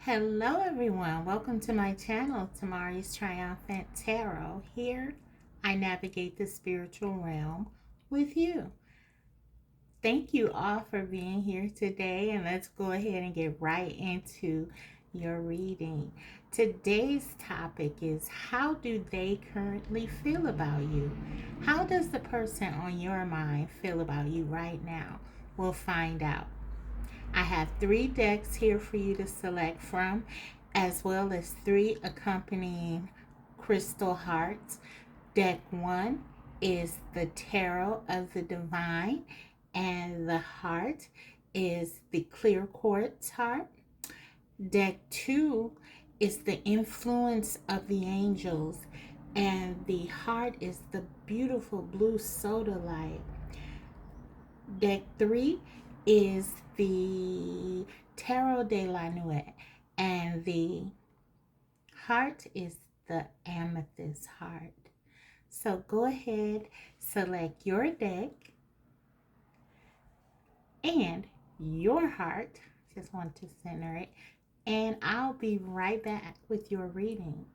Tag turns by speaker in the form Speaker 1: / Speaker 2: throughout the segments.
Speaker 1: Hello everyone, welcome to my channel, Tamari's Triumphant Tarot. Here, I navigate the spiritual realm with you. Thank you all for being here today, and let's go ahead and get right into your reading. Today's topic is, how do they currently feel about you? How does the person on your mind feel about you right now? We'll find out. I have 3 decks here for you to select from, as well as 3 accompanying crystal hearts. Deck 1 is the Tarot of the Divine, and the heart is the clear quartz heart. Deck 2 is the influence of the angels, and the heart is the beautiful blue soda light. Deck 3 is the Tarot de la Nuit, and the heart is the amethyst heart. So go ahead, select your deck and your heart. Just want to center it, and I'll be right back with your reading.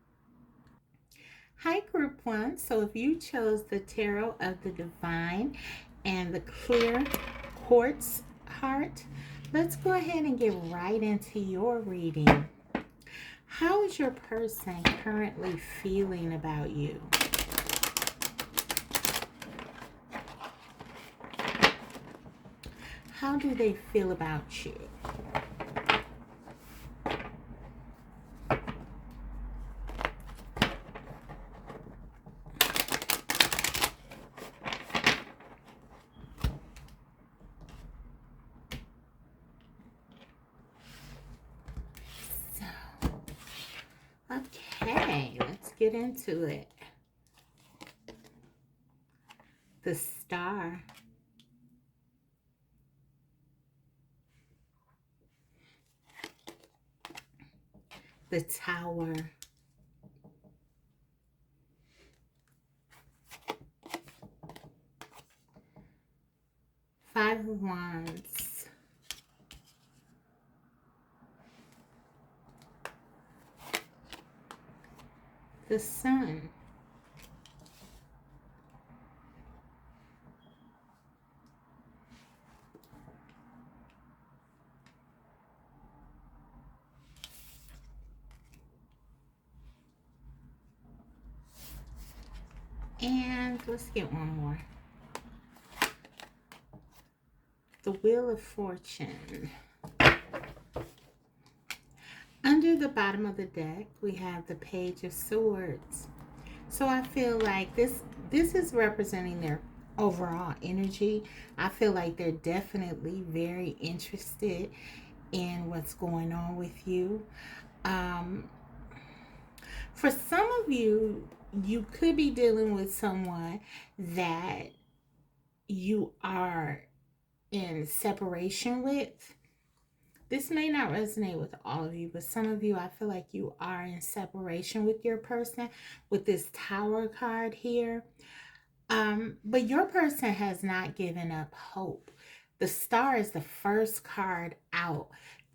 Speaker 1: Hi, Group 1. So if you chose the Tarot of the Divine and the clear quartz heart, let's go ahead and get right into your reading. How is your person currently feeling about you? How do they feel about you? Okay, let's get into it. The Star. The Tower. 5 of Wands. The Sun. And let's get one more. The Wheel of Fortune. Under the bottom of the deck, we have the Page of Swords. So I feel like this is representing their overall energy. I feel like they're definitely very interested in what's going on with you. For some of you, you could be dealing with someone that you are in separation with. This may not resonate with all of you, but some of you, I feel like you are in separation with your person with this Tower card here. But your person has not given up hope. The Star is the first card out.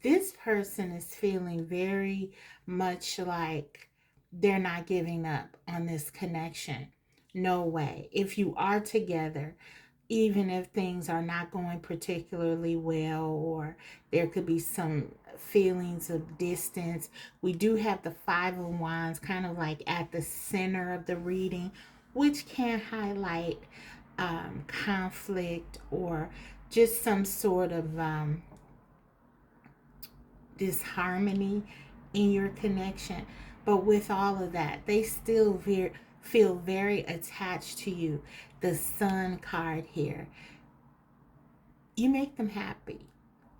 Speaker 1: This person is feeling very much like they're not giving up on this connection. No way. If you are together, even if things are not going particularly well, or there could be some feelings of distance, we do have the 5 of Wands kind of like at the center of the reading, which can highlight conflict or just some sort of disharmony in your connection. But with all of that, they still feel very attached to you. The Sun card here, you make them happy.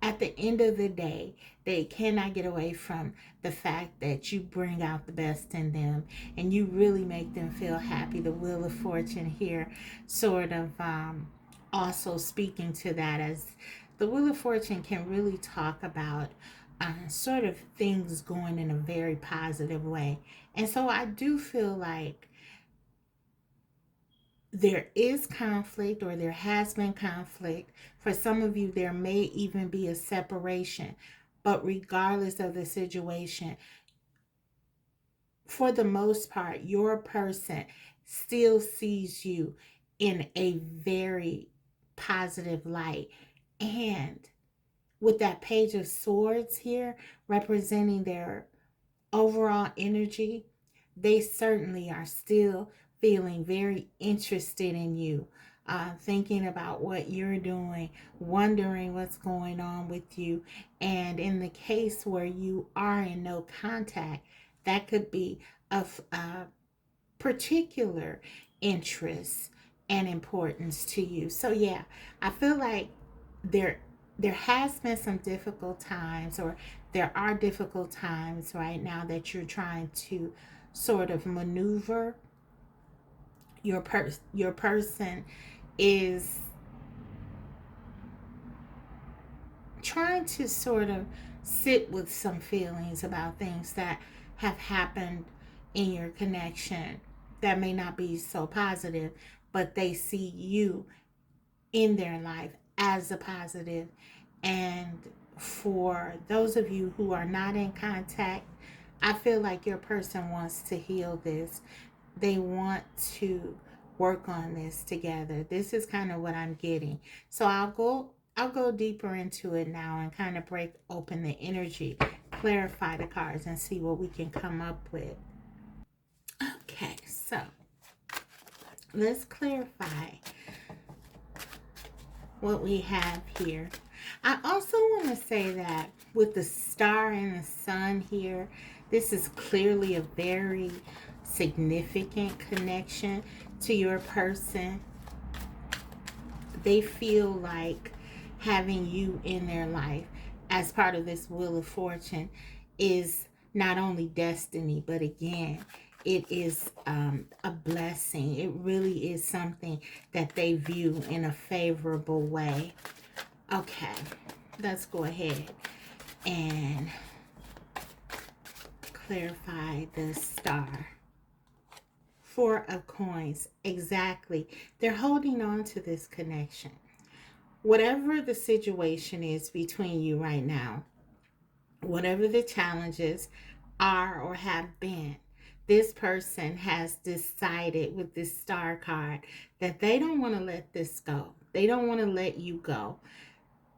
Speaker 1: At the end of the day, they cannot get away from the fact that you bring out the best in them and you really make them feel happy. The Wheel of Fortune here sort of also speaking to that, as the Wheel of Fortune can really talk about sort of things going in a very positive way. And so I do feel like there is conflict, or there has been conflict. For some of you, there may even be a separation. But regardless of the situation, for the most part, your person still sees you in a very positive light. And with that Page of Swords here representing their overall energy, they certainly are still feeling very interested in you, thinking about what you're doing, wondering what's going on with you. And in the case where you are in no contact, that could be of particular interest and importance to you. So yeah, I feel like there there has been some difficult times, or there are difficult times right now that you're trying to sort of maneuver. Your person is trying to sort of sit with some feelings about things that have happened in your connection that may not be so positive, but they see you in their life as a positive. And for those of you who are not in contact, I feel like your person wants to heal this. They want to work on this together. This is kind of what I'm getting. So I'll go deeper into it now and kind of break open the energy, clarify the cards, and see what we can come up with. Okay, so let's clarify what we have here. I also want to say that with the star and the sun here, this is clearly a very significant connection to your person. They feel like having you in their life as part of this Wheel of Fortune is not only destiny, but again, it is a blessing. It really is something that they view in a favorable way. Okay, let's go ahead and clarify the star. Four of Coins, exactly. They're holding on to this connection. Whatever the situation is between you right now, whatever the challenges are or have been, this person has decided with this star card that they don't want to let this go. They don't want to let you go.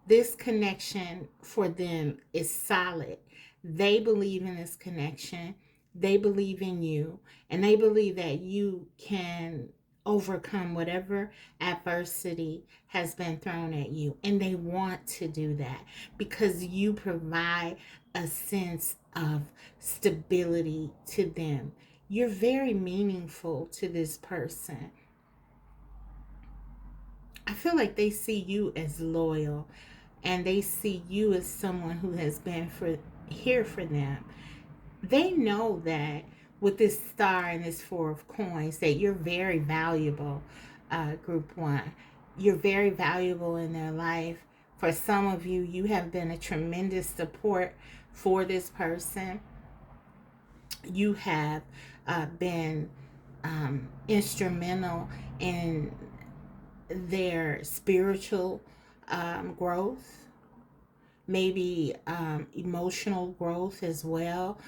Speaker 1: This connection for them is solid. They believe in this connection. They believe in you, and they believe that you can overcome whatever adversity has been thrown at you. And they want to do that because you provide a sense of stability to them. You're very meaningful to this person. I feel like they see you as loyal, and they see you as someone who has been here for them. They know that with this star and this Four of Coins, that you're very valuable, group one. You're very valuable in their life. For some of you, you have been a tremendous support for this person. You have been instrumental in their spiritual growth, maybe emotional growth as well.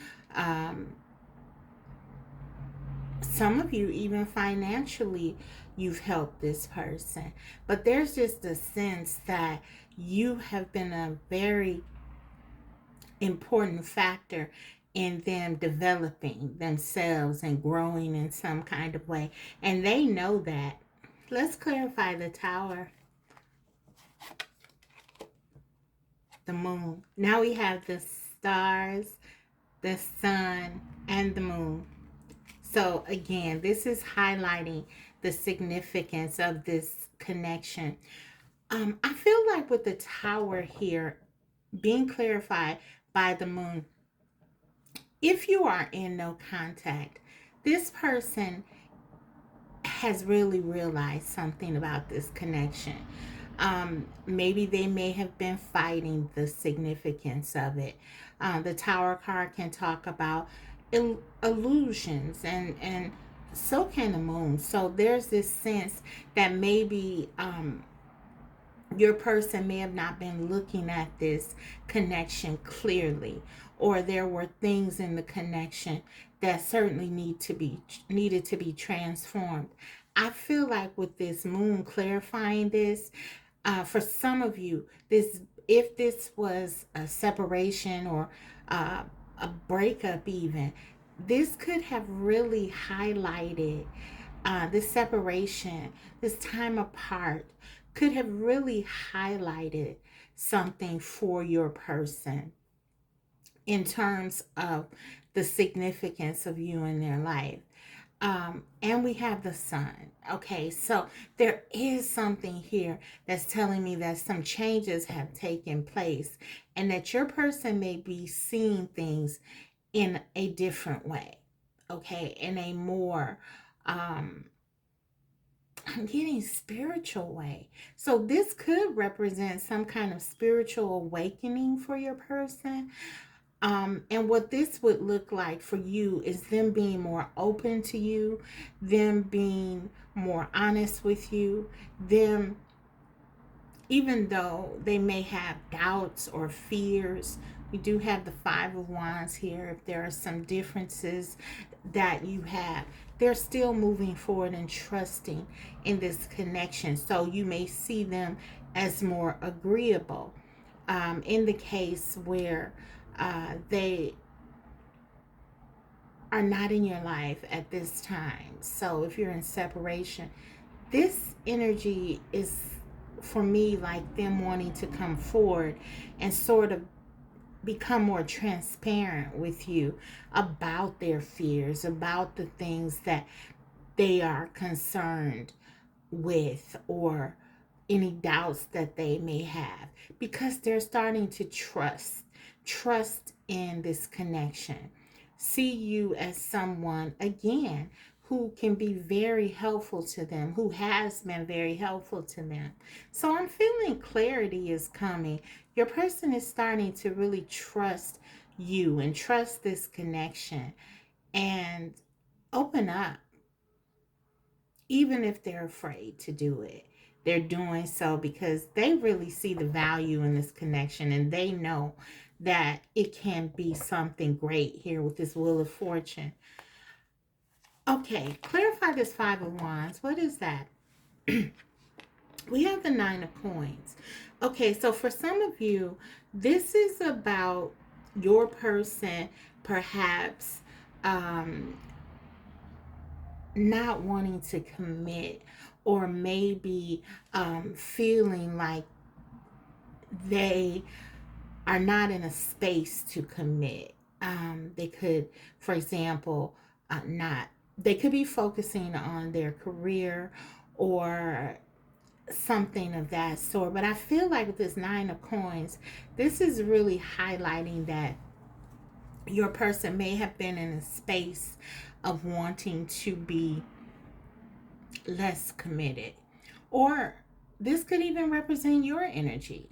Speaker 1: Some of you, even financially, you've helped this person. But there's just a sense that you have been a very important factor in them developing themselves and growing in some kind of way. And they know that. Let's clarify the Tower. The Moon. Now we have the stars, the sun, and the moon. So again, this is highlighting the significance of this connection. I feel like with the Tower here being clarified by the moon, if you are in no contact, this person has really realized something about this connection. Maybe they may have been fighting the significance of it. The Tower card can talk about illusions, and so can the moon. So there's this sense that maybe your person may have not been looking at this connection clearly, or there were things in the connection that certainly needed to be transformed. I feel like with this moon clarifying this, for some of you, this, if this was a separation or uh, a breakup even, this could have really highlighted this separation, this time apart, could have really highlighted something for your person in terms of the significance of you in their life. And we have the sun. Okay, so there is something here that's telling me that some changes have taken place and that your person may be seeing things in a different way. Okay, in a more I'm getting spiritual way. So this could represent some kind of spiritual awakening for your person. And what this would look like for you is them being more open to you, them being more honest with you, them, even though they may have doubts or fears. We do have the Five of Wands here. If there are some differences that you have, they're still moving forward and trusting in this connection. So you may see them as more agreeable. In the case where they are not in your life at this time. So if you're in separation, this energy is for me like them wanting to come forward and sort of become more transparent with you about their fears, about the things that they are concerned with, or any doubts that they may have, because they're starting to trust in this connection, see you as someone again who can be very helpful to them, who has been very helpful to them. So I'm feeling clarity is coming. Your person is starting to really trust you and trust this connection and open up. Even if they're afraid to do it, they're doing so because they really see the value in this connection, and they know that it can be something great here with this Wheel of Fortune. Okay, clarify this Five of Wands. What is that? We have the Nine of Coins. Okay, so for some of you, this is about your person perhaps not wanting to commit, or maybe feeling like they are not in a space to commit. They could, for example, not, they could be focusing on their career or something of that sort. But I feel like with this Nine of Coins, this is really highlighting that your person may have been in a space of wanting to be less committed. Or this could even represent your energy.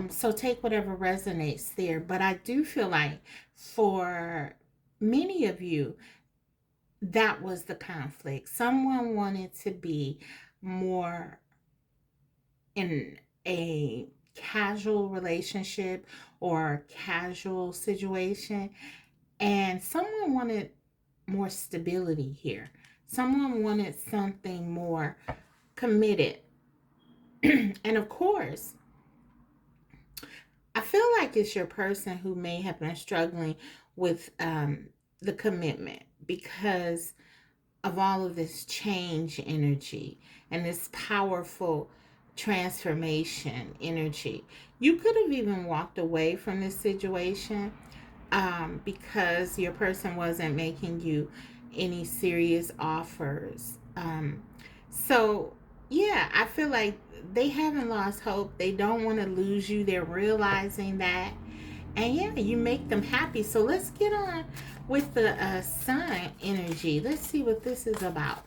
Speaker 1: So take whatever resonates there. But I do feel like for many of you, that was the conflict. Someone wanted to be more in a casual relationship or casual situation, and someone wanted more stability here. Someone wanted something more committed. And of course, I feel like it's your person who may have been struggling with the commitment because of all of this change energy and this powerful transformation energy. You could have even walked away from this situation because your person wasn't making you any serious offers. So, yeah, I feel like they haven't lost hope. They don't want to lose you. They're realizing that. And yeah, you make them happy. So let's get on with the sun energy. Let's see what this is about.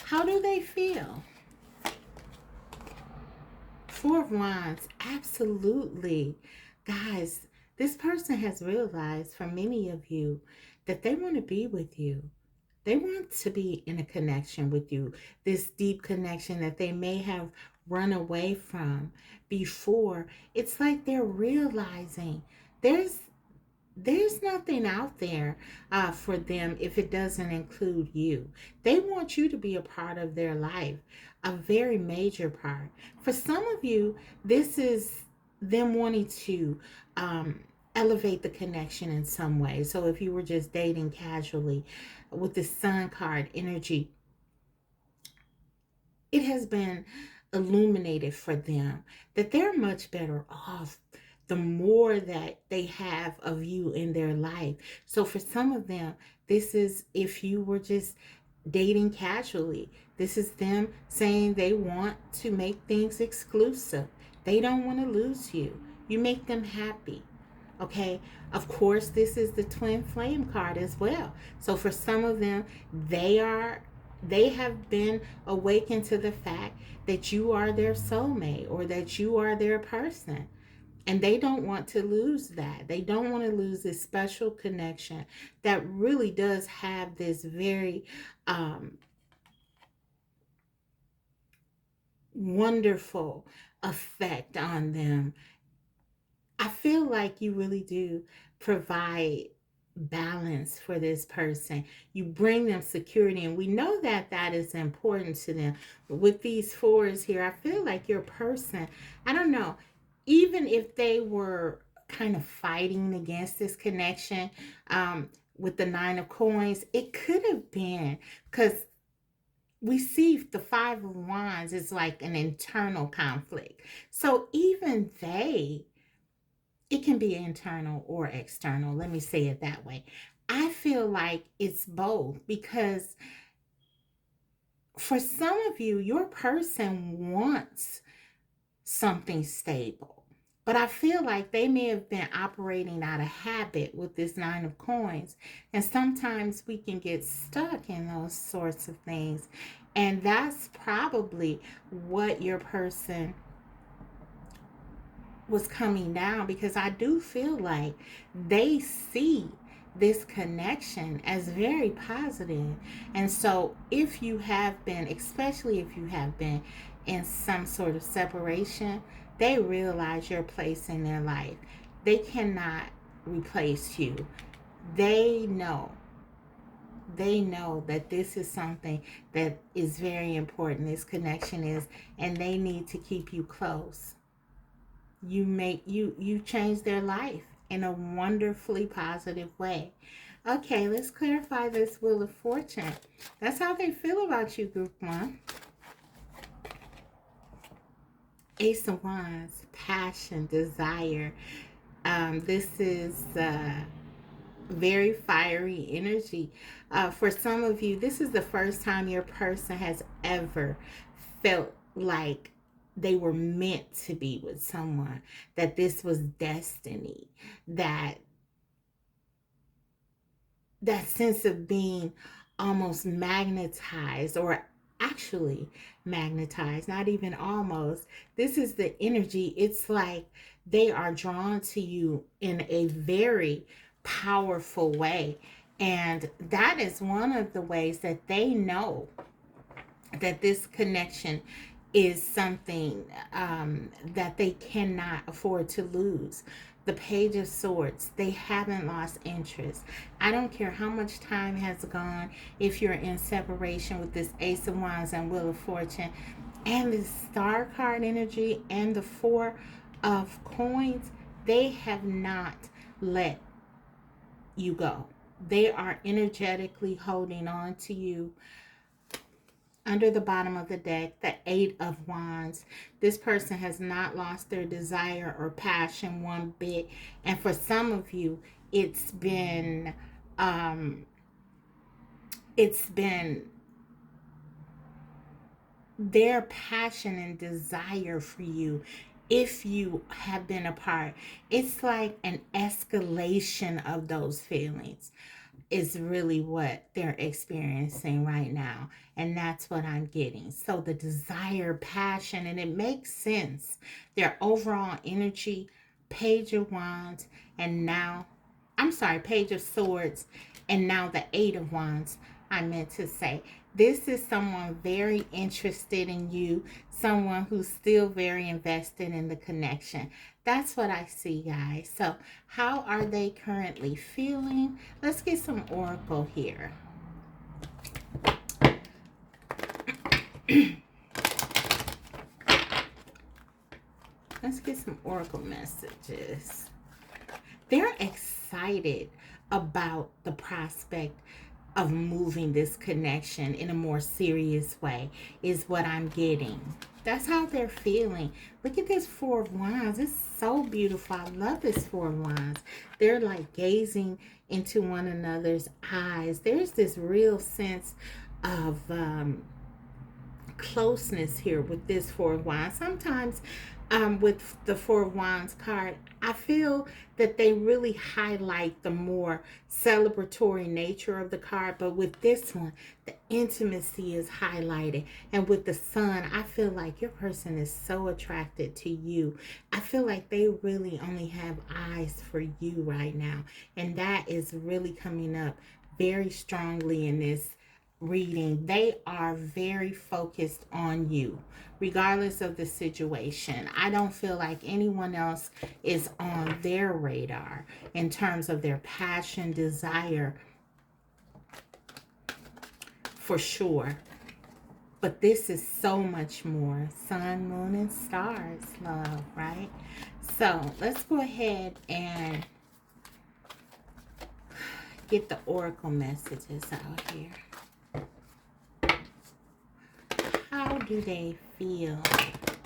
Speaker 1: How do they feel? Four of Wands. Absolutely. Guys, this person has realized for many of you that they want to be with you. They want to be in a connection with you, this deep connection that they may have run away from before, it's like they're realizing there's there's nothing out there for them if it doesn't include you. They want you to be a part of their life, a very major part. For some of you, this is them wanting to elevate the connection in some way. So if you were just dating casually with the sun card energy, it has been illuminated for them that they're much better off the more that they have of you in their life. So for some of them, this is if you were just dating casually, this is them saying they want to make things exclusive. They don't want to lose you. You make them happy. Okay, of course, this is the twin flame card as well. So for some of them, they have been awakened to the fact that you are their soulmate or that you are their person. And they don't want to lose that. They don't want to lose this special connection that really does have this very wonderful effect on them. I feel like you really do provide balance for this person. You bring them security, and we know that that is important to them. But with these fours here, I feel like your person, I don't know, even if they were kind of fighting against this connection with the nine of coins, it could have been because we see the five of wands is like an internal conflict. So even they, it can be internal or external. Let me say it that way. I feel like it's both because for some of you, your person wants something stable. But I feel like they may have been operating out of habit with this nine of coins. And sometimes we can get stuck in those sorts of things. And that's probably what your person was coming down, because I do feel like they see this connection as very positive. And so if you have been, especially if you have been in some sort of separation, they realize your place in their life. They cannot replace you. They know that this is something that is very important, this connection is, and they need to keep you close. You change their life in a wonderfully positive way. Okay, let's clarify this Wheel of Fortune. That's how they feel about you, Group 1. Ace of Wands, passion, desire. This is very fiery energy. For some of you, this is the first time your person has ever felt like they were meant to be with someone, that this was destiny, that sense of being almost magnetized, or actually magnetized, not even almost. This is the energy. It's like they are drawn to you in a very powerful way. And that is one of the ways that they know that this connection is something that they cannot afford to lose. The Page of Swords, they haven't lost interest. I don't care how much time has gone, if you're in separation with this Ace of Wands and Wheel of Fortune, and the Star card energy and the Four of Coins, they have not let you go. They are energetically holding on to you. Under the bottom of the deck, the Eight of Wands. This person has not lost their desire or passion one bit. And for some of you, it's been their passion and desire for you. If you have been apart, it's like an escalation of those feelings is really what they're experiencing right now. And that's what I'm getting. So the desire, passion, and it makes sense. Their overall energy, Page of Wands, and now, I'm sorry, Page of Swords, and now the Eight of Wands. I meant to say. This is someone very interested in you, someone who's still very invested in the connection. That's what I see, guys. So, how are they currently feeling? Let's get some oracle here. Let's get some oracle messages. They're excited about the prospect of moving this connection in a more serious way, is what I'm getting. That's how they're feeling. Look at this Four of Wands. It's so beautiful. I love this Four of Wands. They're like gazing into one another's eyes. There's this real sense of closeness here with this Four of Wands. Sometimes with the Four of Wands card, I feel that they really highlight the more celebratory nature of the card, but with this one, the intimacy is highlighted. And with the Sun, I feel like your person is so attracted to you. I feel like they really only have eyes for you right now, and that is really coming up very strongly in this reading. They are very focused on you regardless of the situation. I don't feel like anyone else is on their radar in terms of their passion, desire, for sure. But this is so much more. Sun, moon, and stars, love, right? So let's go ahead and get the oracle messages out here. How do they feel?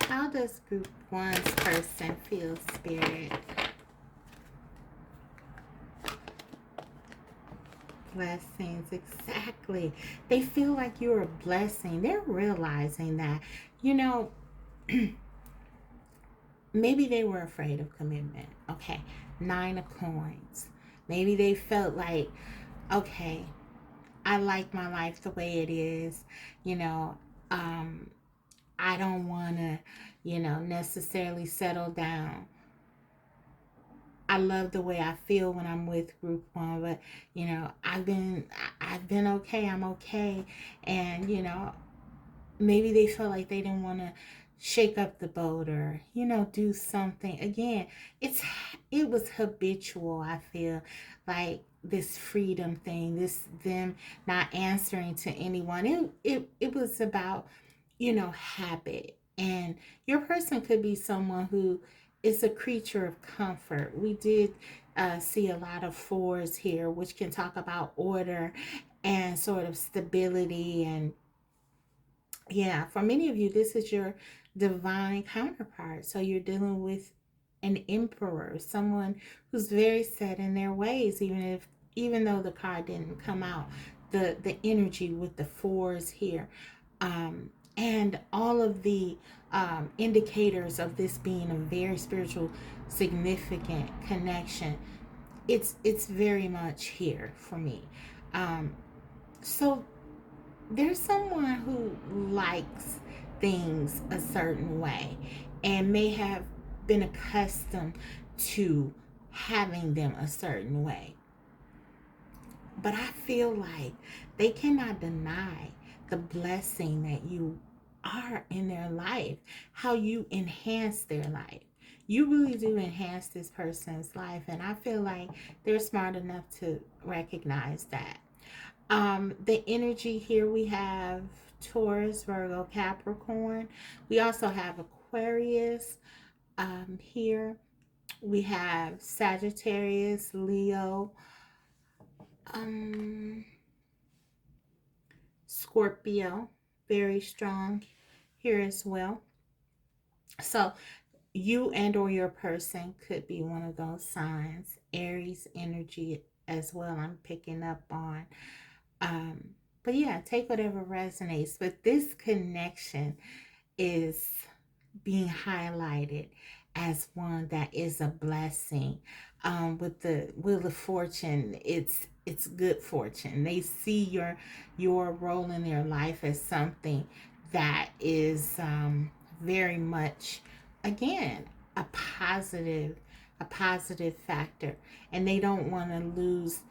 Speaker 1: How does group one's person feel, Spirit? Blessings, exactly. They feel like you're a blessing. They're realizing that, you know, maybe they were afraid of commitment. Okay, 9 of coins. Maybe they felt like, okay, I like my life the way it is. You know, I don't want to, necessarily settle down. I love the way I feel when I'm with group one, but I've been okay. I'm okay, and maybe they felt like they didn't want to shake up the boat or do something. Again, it was habitual. I feel like this freedom thing, this them not answering to anyone. It was about habit. And your person could be someone who is a creature of comfort. We did see a lot of fours here, which can talk about order and sort of stability. And yeah, for many of you, this is your divine counterpart. So you're dealing with an emperor, someone who's very set in their ways, even though the card didn't come out. The energy with the fours here. And all of the indicators of this being a very spiritual, significant connection, it's very much here for me. So there's someone who likes things a certain way and may have been accustomed to having them a certain way. But I feel like they cannot deny the blessing that you are in their life, how you enhance their life. You really do enhance this person's life, and I feel like they're smart enough to recognize that. The energy here, we have Taurus, Virgo, Capricorn. We also have Aquarius here. We have Sagittarius, Leo, Scorpio, very strong here as well. So you and or your person could be one of those signs. Aries energy as well, I'm picking up on. But yeah, take whatever resonates. But this connection is being highlighted as one that is a blessing. With the Wheel of Fortune, it's good fortune. They see your role in their life as something that is very much, again, a positive factor, and they don't want to lose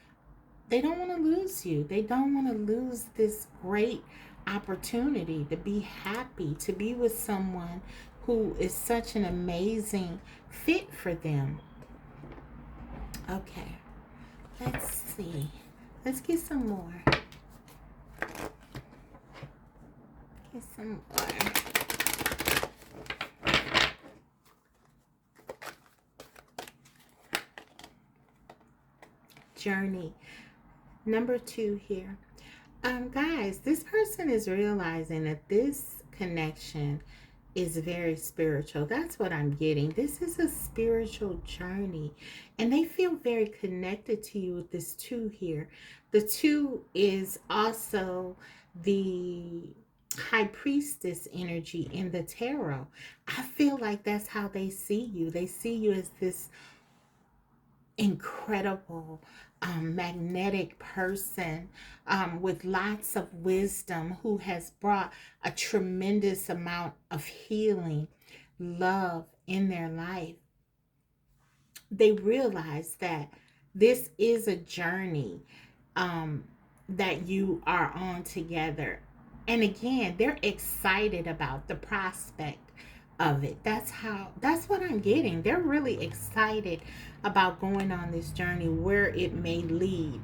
Speaker 1: they don't want to lose you. They don't want to lose this great opportunity to be happy, to be with someone who is such an amazing fit for them. Okay, let's see. Let's get some more. Get some more. Journey. Number 2 here. Guys, this person is realizing that this connection is very spiritual. That's what I'm getting. This is a spiritual journey, and they feel very connected to you with this 2 here. The 2 is also the high priestess energy in the tarot. I feel like that's how they see you. They see you as this incredible magnetic person with lots of wisdom, who has brought a tremendous amount of healing, love in their life. They realize that this is a journey that you are on together. And again, they're excited about the prospect of it. That's what I'm getting. They're really excited about going on this journey, where it may lead.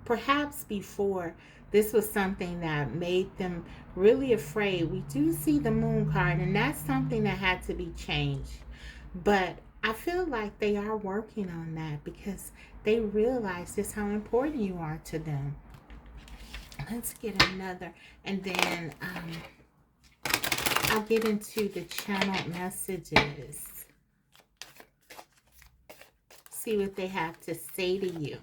Speaker 1: Perhaps before, this was something that made them really afraid. We do see the moon card, and that's something that had to be changed. But I feel like they are working on that, because they realize just how important you are to them. Let's get another, and then I'll get into the channel messages. See what they have to say to you.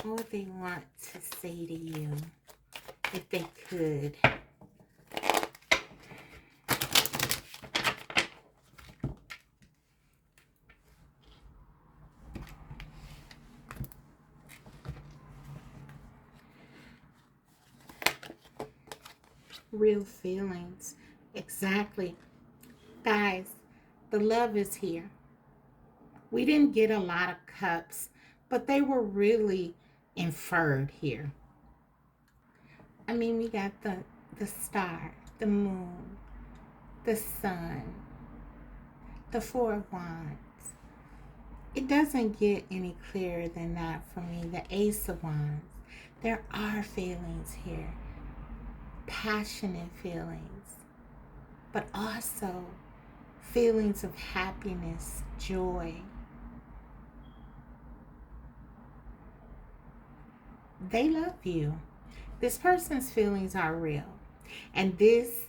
Speaker 1: What they want to say to you, if they could. Real feelings. Exactly. Guys, the love is here. We didn't get a lot of cups, but they were really inferred here. I mean, we got the star, the moon, the sun, the 4 of Wands. It doesn't get any clearer than that for me. The Ace of Wands. There are feelings here. Passionate feelings. But also feelings of happiness, joy. They love you. This person's feelings are real. And this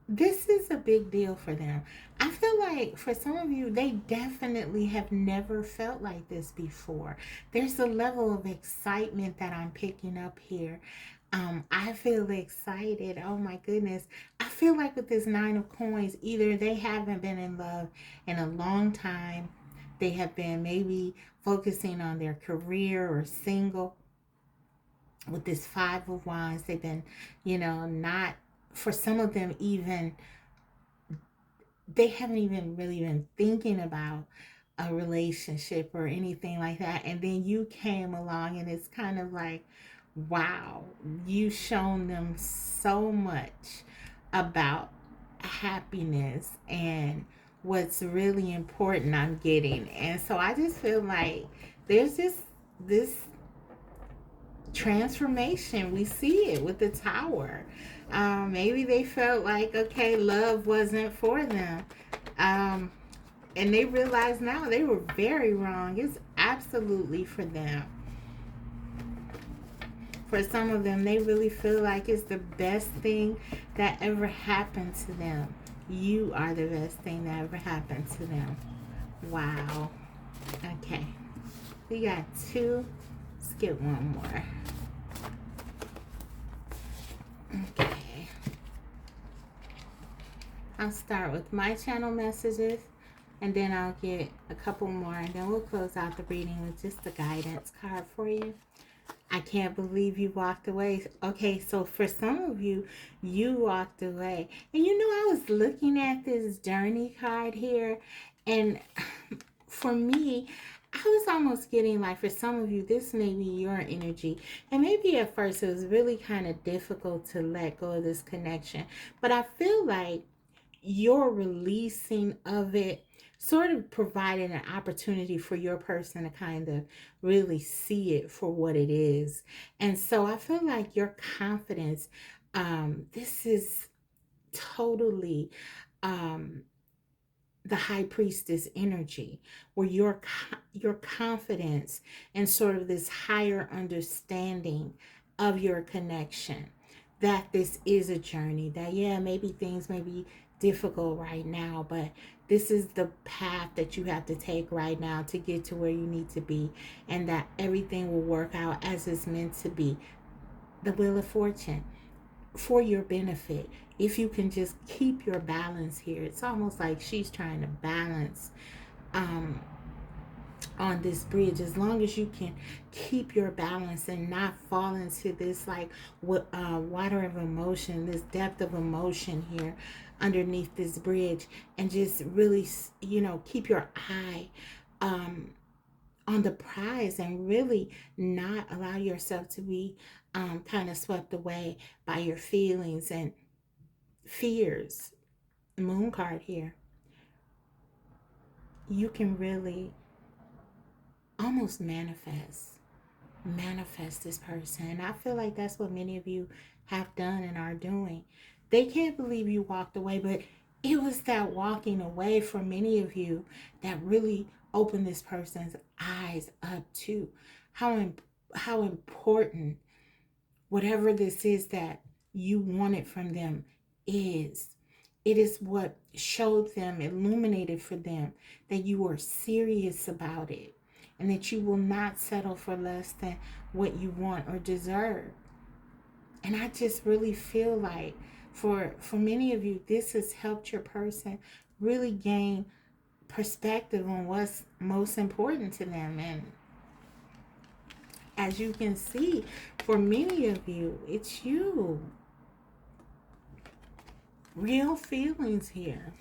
Speaker 1: is a big deal for them. I feel like for some of you, they definitely have never felt like this before. There's a level of excitement that I'm picking up here. I feel excited. Oh my goodness. I feel like with this 9 of Coins, either they haven't been in love in a long time. They have been maybe focusing on their career or single. With this 5 of Wands, they've been, not, for some of them even, they haven't even really been thinking about a relationship or anything like that. And then you came along, and it's kind of like, wow, you've shown them so much about happiness and what's really important, I'm getting. And so I just feel like there's just this transformation. We see it with the Tower. Maybe they felt like, okay, love wasn't for them. And they realize now they were very wrong. It's absolutely for them. For some of them, they really feel like it's the best thing that ever happened to them. You are the best thing that ever happened to them. Wow. Okay. We got 2. Let's get one more. Okay. I'll start with my channel messages, and then I'll get a couple more, and then we'll close out the reading with just a guidance card for you. I can't believe you walked away. Okay, so for some of you, you walked away. And I was looking at this journey card here, and for me, I was almost getting like, for some of you, this may be your energy. And maybe at first it was really kind of difficult to let go of this connection. But I feel like your releasing of it sort of provided an opportunity for your person to kind of really see it for what it is. And so I feel like your confidence, this is totally um the high priestess energy, where your confidence and sort of this higher understanding of your connection, that this is a journey, that yeah, maybe things may be difficult right now, but this is the path that you have to take right now to get to where you need to be, and that everything will work out as it's meant to be, the wheel of fortune, for your benefit. If you can just keep your balance here, it's almost like she's trying to balance um, on this bridge. As long as you can keep your balance and not fall into this like water of emotion, this depth of emotion here underneath this bridge, and just really, keep your eye um, on the prize, and really not allow yourself to be kind of swept away by your feelings and fears. Moon card here. You can really almost manifest this person. And I feel like that's what many of you have done and are doing. They can't believe you walked away, but it was that walking away for many of you that really opened this person's eyes up to how how important whatever this is that you wanted from them is. It is what showed them, illuminated for them, that you are serious about it, and that you will not settle for less than what you want or deserve. And I just really feel like for many of you, this has helped your person really gain perspective on what's most important to them. And as you can see, for many of you, it's you. Real feelings here.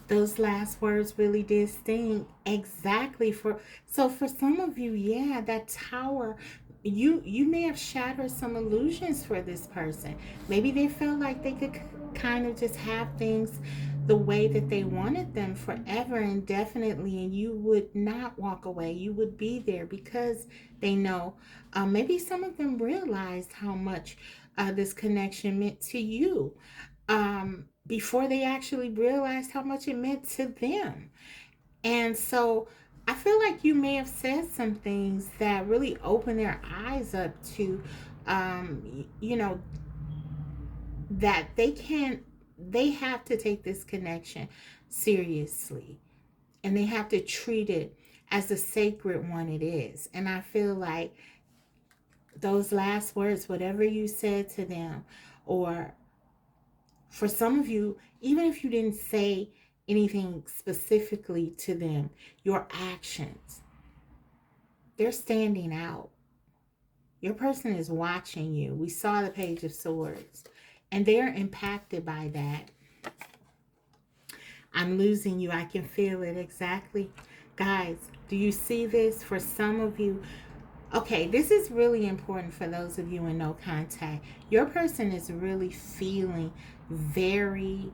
Speaker 1: Those last words really did sting. Exactly. For some of you, yeah, that tower, you may have shattered some illusions for this person. Maybe they felt like they could kind of just have things the way that they wanted them forever, indefinitely, and you would not walk away. You would be there because they know. Maybe some of them realized how much this connection meant to you, before they actually realized how much it meant to them. And so I feel like you may have said some things that really opened their eyes up to, that they have to take this connection seriously, and they have to treat it as the sacred one it is. And I feel like those last words, whatever you said to them, or for some of you, even if you didn't say anything specifically to them, your actions, they're standing out. Your person is watching you. We saw the Page of Swords, and they're impacted by that. I'm losing you. I can feel it. Exactly. Guys, do you see this? For some of you, okay, this is really important for those of you in no contact. Your person is really feeling very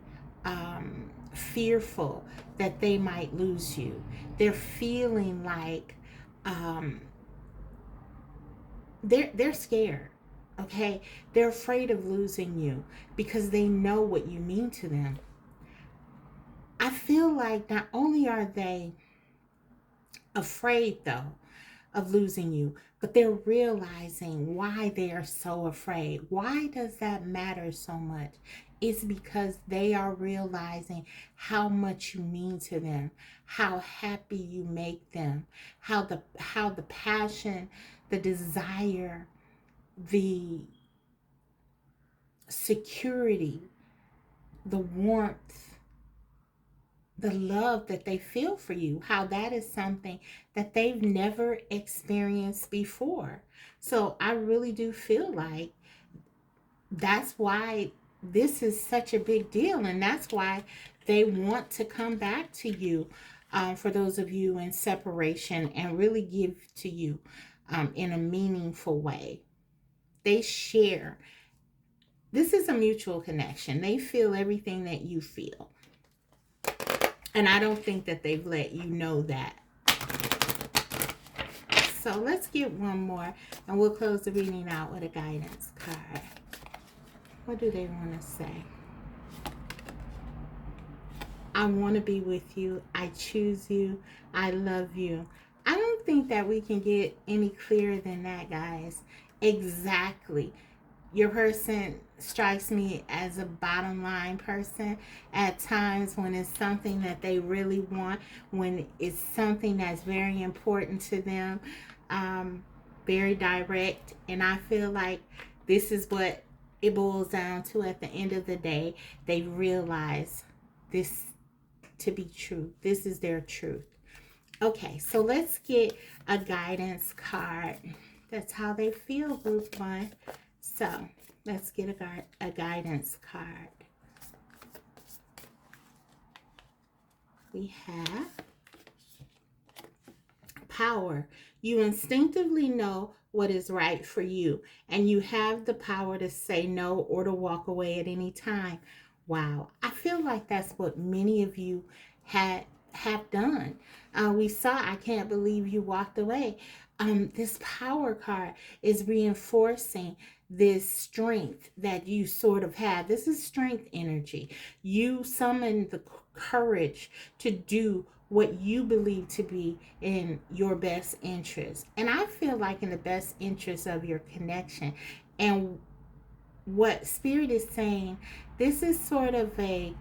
Speaker 1: fearful that they might lose you. They're feeling like they're scared. Okay, they're afraid of losing you because they know what you mean to them. I feel like not only are they afraid though of losing you, but they're realizing why they are so afraid. Why does that matter so much? It's because they are realizing how much you mean to them, how happy you make them, how the passion, the desire, the security, the warmth, the love that they feel for you, how that is something that they've never experienced before. So I really do feel like that's why this is such a big deal, and that's why They want to come back to you, for those of you in separation, and really give to you in a meaningful way. They share. This is a mutual connection. They feel everything that you feel. And I don't think that they've let you know that. So let's get one more, and we'll close the reading out with a guidance card. What do they want to say? I want to be with you. I choose you. I love you. I don't think that we can get any clearer than that, guys. Exactly. Your person strikes me as a bottom line person at times when it's something that they really want, when it's something that's very important to them, very direct. And I feel like this is what it boils down to at the end of the day. They realize this to be true. This is their truth. Okay, so let's get a guidance card. That's how they feel, group one. So let's get a guidance card. We have power. You instinctively know what is right for you, and you have the power to say no or to walk away at any time. Wow, I feel like that's what many of you have done. We saw, I can't believe you walked away. This power card is reinforcing this strength that you sort of have. This is strength energy. You summon the courage to do what you believe to be in your best interest. And I feel like in the best interest of your connection. And what Spirit is saying, this is sort of a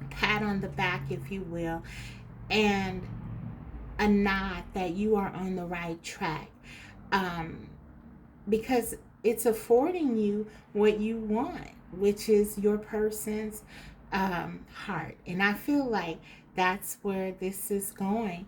Speaker 1: pat on the back, if you will, and a nod that you are on the right track, because it's affording you what you want, which is your person's heart. And I feel like that's where this is going.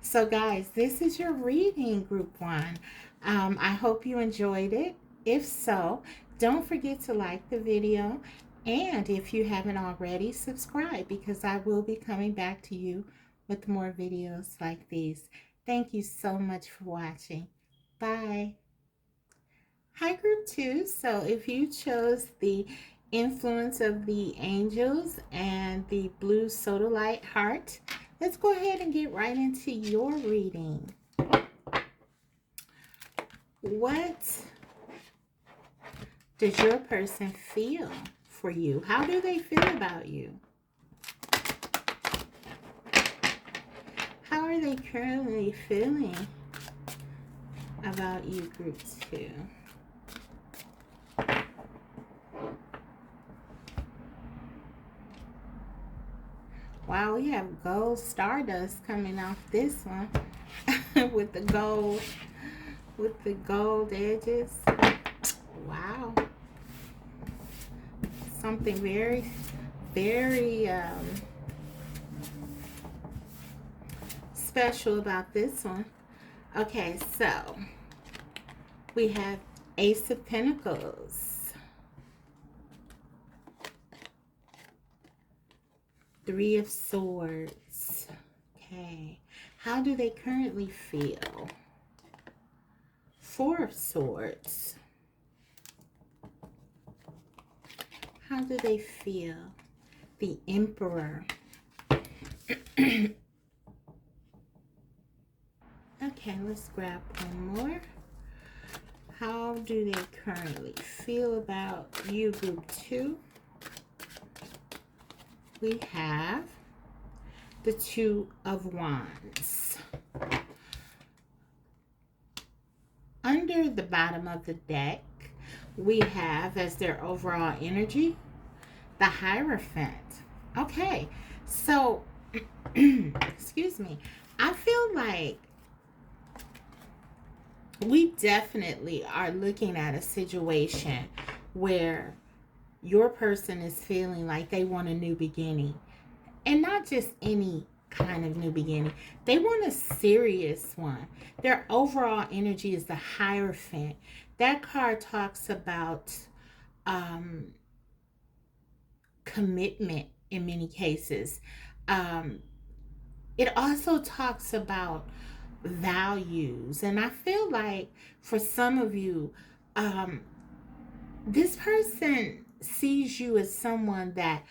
Speaker 1: So guys, this is your reading, group one. I hope you enjoyed it. If so, don't forget to like the video, and if you haven't already, subscribe, because I will be coming back to you with more videos like these. Thank you so much for watching. Bye. Hi, group two. So if you chose the influence of the angels and the blue sodalite heart, let's go ahead and get right into your reading. What does your person feel for you? How do they feel about you? How are they currently feeling about you, group two? Wow, we have gold stardust coming off this one with the gold edges. Wow. Something very, very special about this one. Okay, so we have Ace of Pentacles, Three of Swords. Okay, how do they currently feel? Four of Swords. How do they feel? The Emperor. Okay, let's grab one more. How do they currently feel about you, group two? We have the Two of Wands. Under the bottom of the deck, we have, as their overall energy, the Hierophant. Okay, so, excuse me, I feel like we definitely are looking at a situation where your person is feeling like they want a new beginning. And not just any kind of new beginning. They want a serious one. Their overall energy is the Hierophant. That card talks about commitment in many cases. Um, it also talks about values. And I feel like for some of you, um, this person sees you as someone that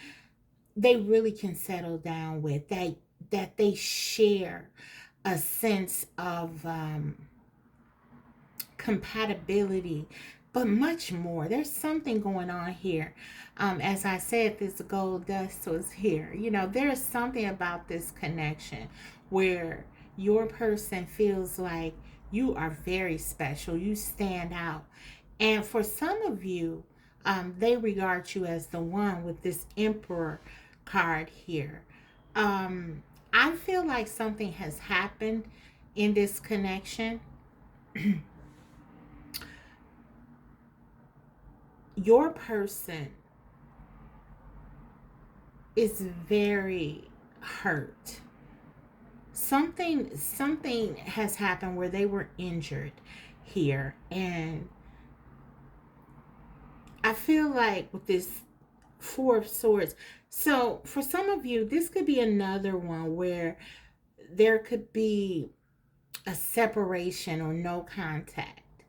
Speaker 1: they really can settle down with, that they share a sense of compatibility, but much more. There's something going on here. As I said, this gold dust was here. You know, there's something about this connection where your person feels like you are very special, you stand out. And for some of you, they regard you as the one with this emperor card here. Um, I feel like something has happened in this connection. Your person is very hurt. Something has happened where they were injured here, and I feel like with this four of swords, so for some of you this could be another one where there could be a separation or no contact.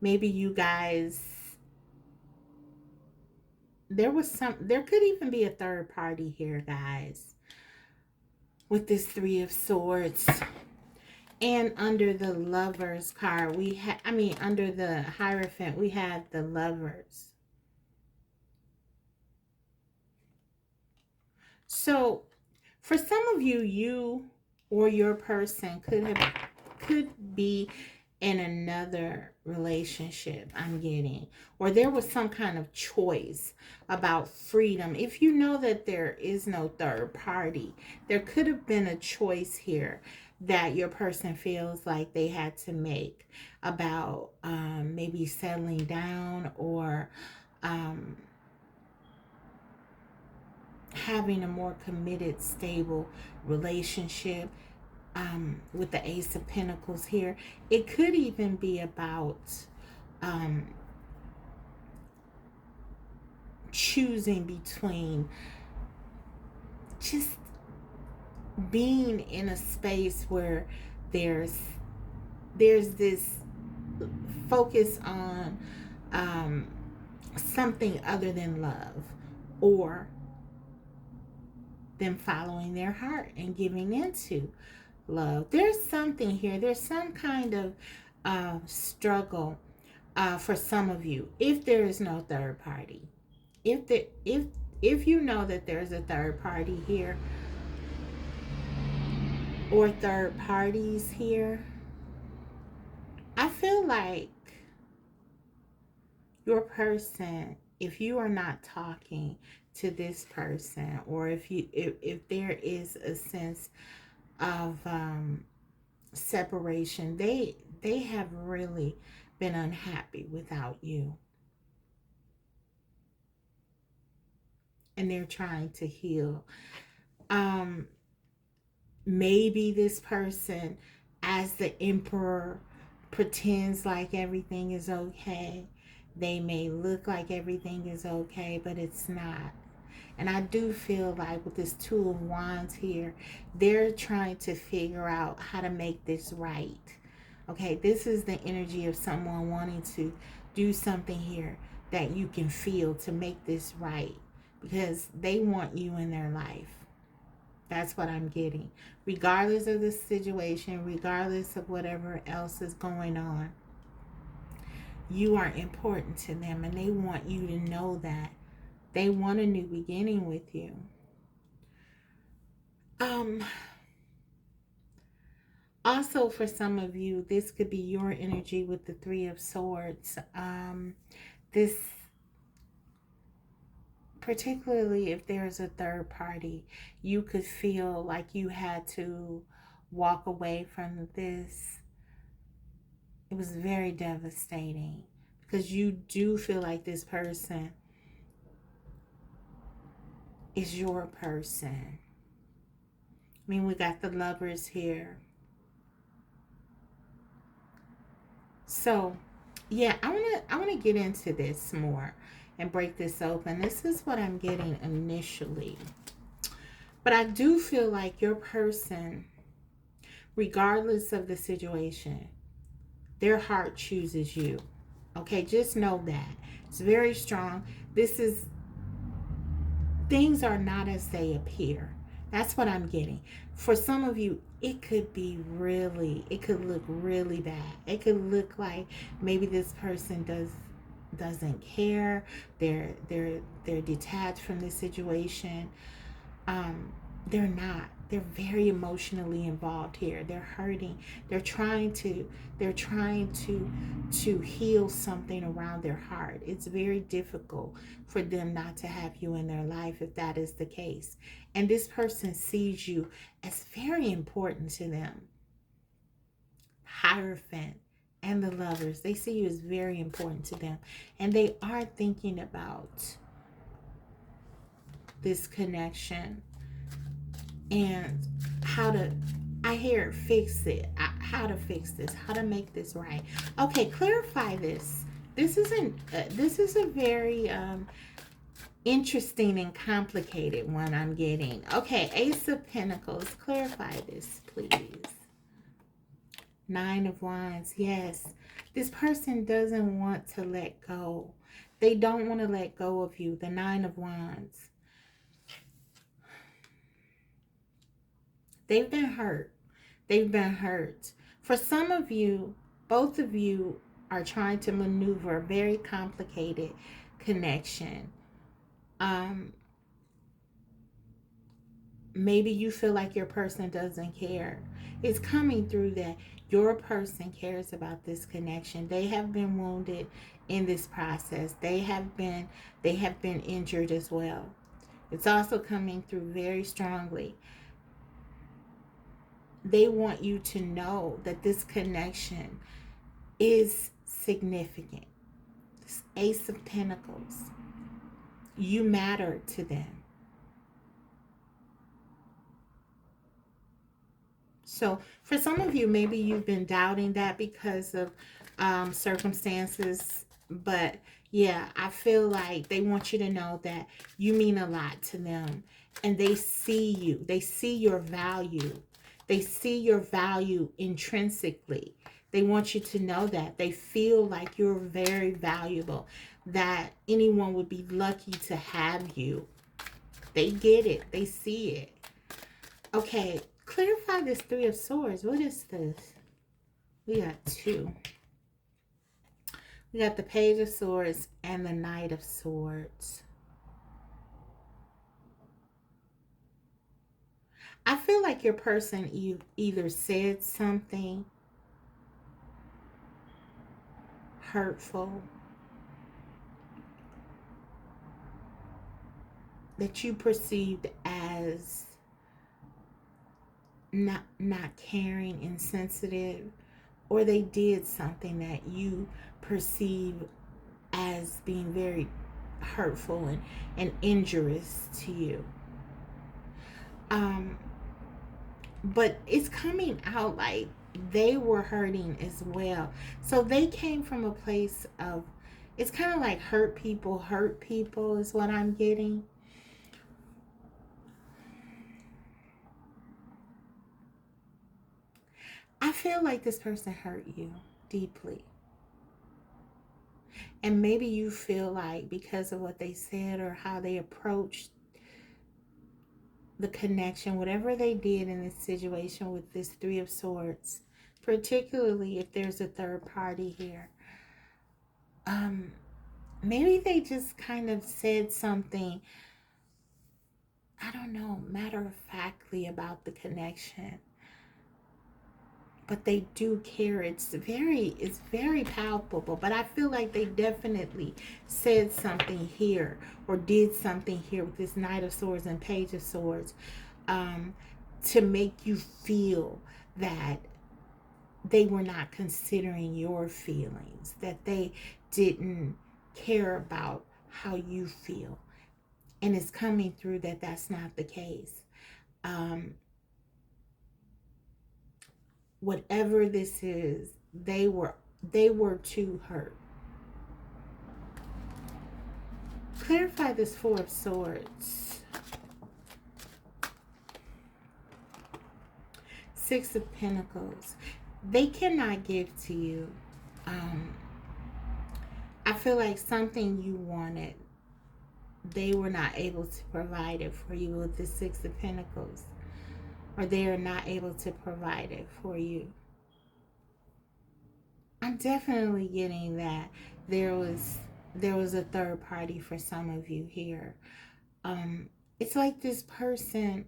Speaker 1: Maybe you guys, there could even be a third party here, guys, with this three of swords. And under the lovers card, under the hierophant, we have the lovers. So for some of you, you or your person could be in another relationship, I'm getting, or there was some kind of choice about freedom. If you know that there is no third party, there could have been a choice here that your person feels like they had to make about maybe settling down or um, having a more committed, stable relationship. With the Ace of Pentacles here, it could even be about um, choosing between just being in a space where there's this focus on something other than love, or them following their heart and giving into love. There's something here. There's some kind of struggle for some of you. If there is no third party, if you know that there's a third party here or third parties here, I feel like your person, if you are not talking to this person, or if there is a sense of separation, they have really been unhappy without you, and they're trying to heal. Maybe this person, as the emperor, pretends like everything is okay. They may look like everything is okay, but it's not. And I do feel like with this Two of Wands here, they're trying to figure out how to make this right. Okay, this is the energy of someone wanting to do something here that you can feel to make this right, because they want you in their life. That's what I'm getting. Regardless of the situation, regardless of whatever else is going on, you are important to them, and they want you to know that. They want a new beginning with you. Also, for some of you, this could be your energy with the Three of Swords. This, particularly if there's a third party, you could feel like you had to walk away from this. It was very devastating because you do feel like this person is your person. I mean, we got the Lovers here. So, yeah, I wanna get into this more and break this open. This is what I'm getting initially. But I do feel like your person, regardless of the situation, their heart chooses you. Okay, just know that. It's very strong. This is, things are not as they appear. That's what I'm getting. For some of you, it could be really, it could look really bad. It could look like maybe this person doesn't care. They're detached from the situation. They're not. They're very emotionally involved here. They're hurting. They're trying to heal something around their heart. It's very difficult for them not to have you in their life if that is the case. And this person sees you as very important to them. Hierophant and the Lovers, they see you as very important to them. And they are thinking about this connection and how to, I hear fix it, how to fix this, how to make this right. Okay, clarify this. This is a very interesting and complicated one I'm getting. Okay, Ace of Pentacles, clarify this, please. Nine of Wands, yes. This person doesn't want to let go. They don't want to let go of you. The Nine of Wands. They've been hurt. They've been hurt. For some of you, both of you are trying to maneuver a very complicated connection. Maybe you feel like your person doesn't care. It's coming through that your person cares about this connection. They have been wounded in this process. They have been injured as well. It's also coming through very strongly. They want you to know that this connection is significant. This Ace of Pentacles. You matter to them. So for some of you, maybe you've been doubting that because of circumstances. But yeah, I feel like they want you to know that you mean a lot to them. And they see you. They see your value. They see your value intrinsically. They want you to know that. They feel like you're very valuable. That anyone would be lucky to have you. They get it. They see it. Okay, clarify this Three of Swords. What is this? We got two. We got the Page of Swords and the Knight of Swords. I feel like your person either said something hurtful that you perceived as not caring, insensitive, or they did something that you perceive as being very hurtful and injurious to you. But it's coming out like they were hurting as well. So they came from a place of, it's kind of like hurt people is what I'm getting. I feel like this person hurt you deeply. And maybe you feel like because of what they said or how they approached the connection, whatever they did in this situation with this Three of Swords, particularly if there's a third party here, maybe they just kind of said something, I don't know, matter-of-factly about the connection. But they do care. It's very palpable. But I feel like they definitely said something here or did something here with this Knight of Swords and Page of Swords to make you feel that they were not considering your feelings, that they didn't care about how you feel. And it's coming through that that's not the case. Whatever this is, they were too hurt. Clarify this Four of Swords. Six of Pentacles. They cannot give to you. I feel like something you wanted, they were not able to provide it for you with the Six of Pentacles. Or they are not able to provide it for you. I'm definitely getting that there was a third party for some of you here. It's like this person,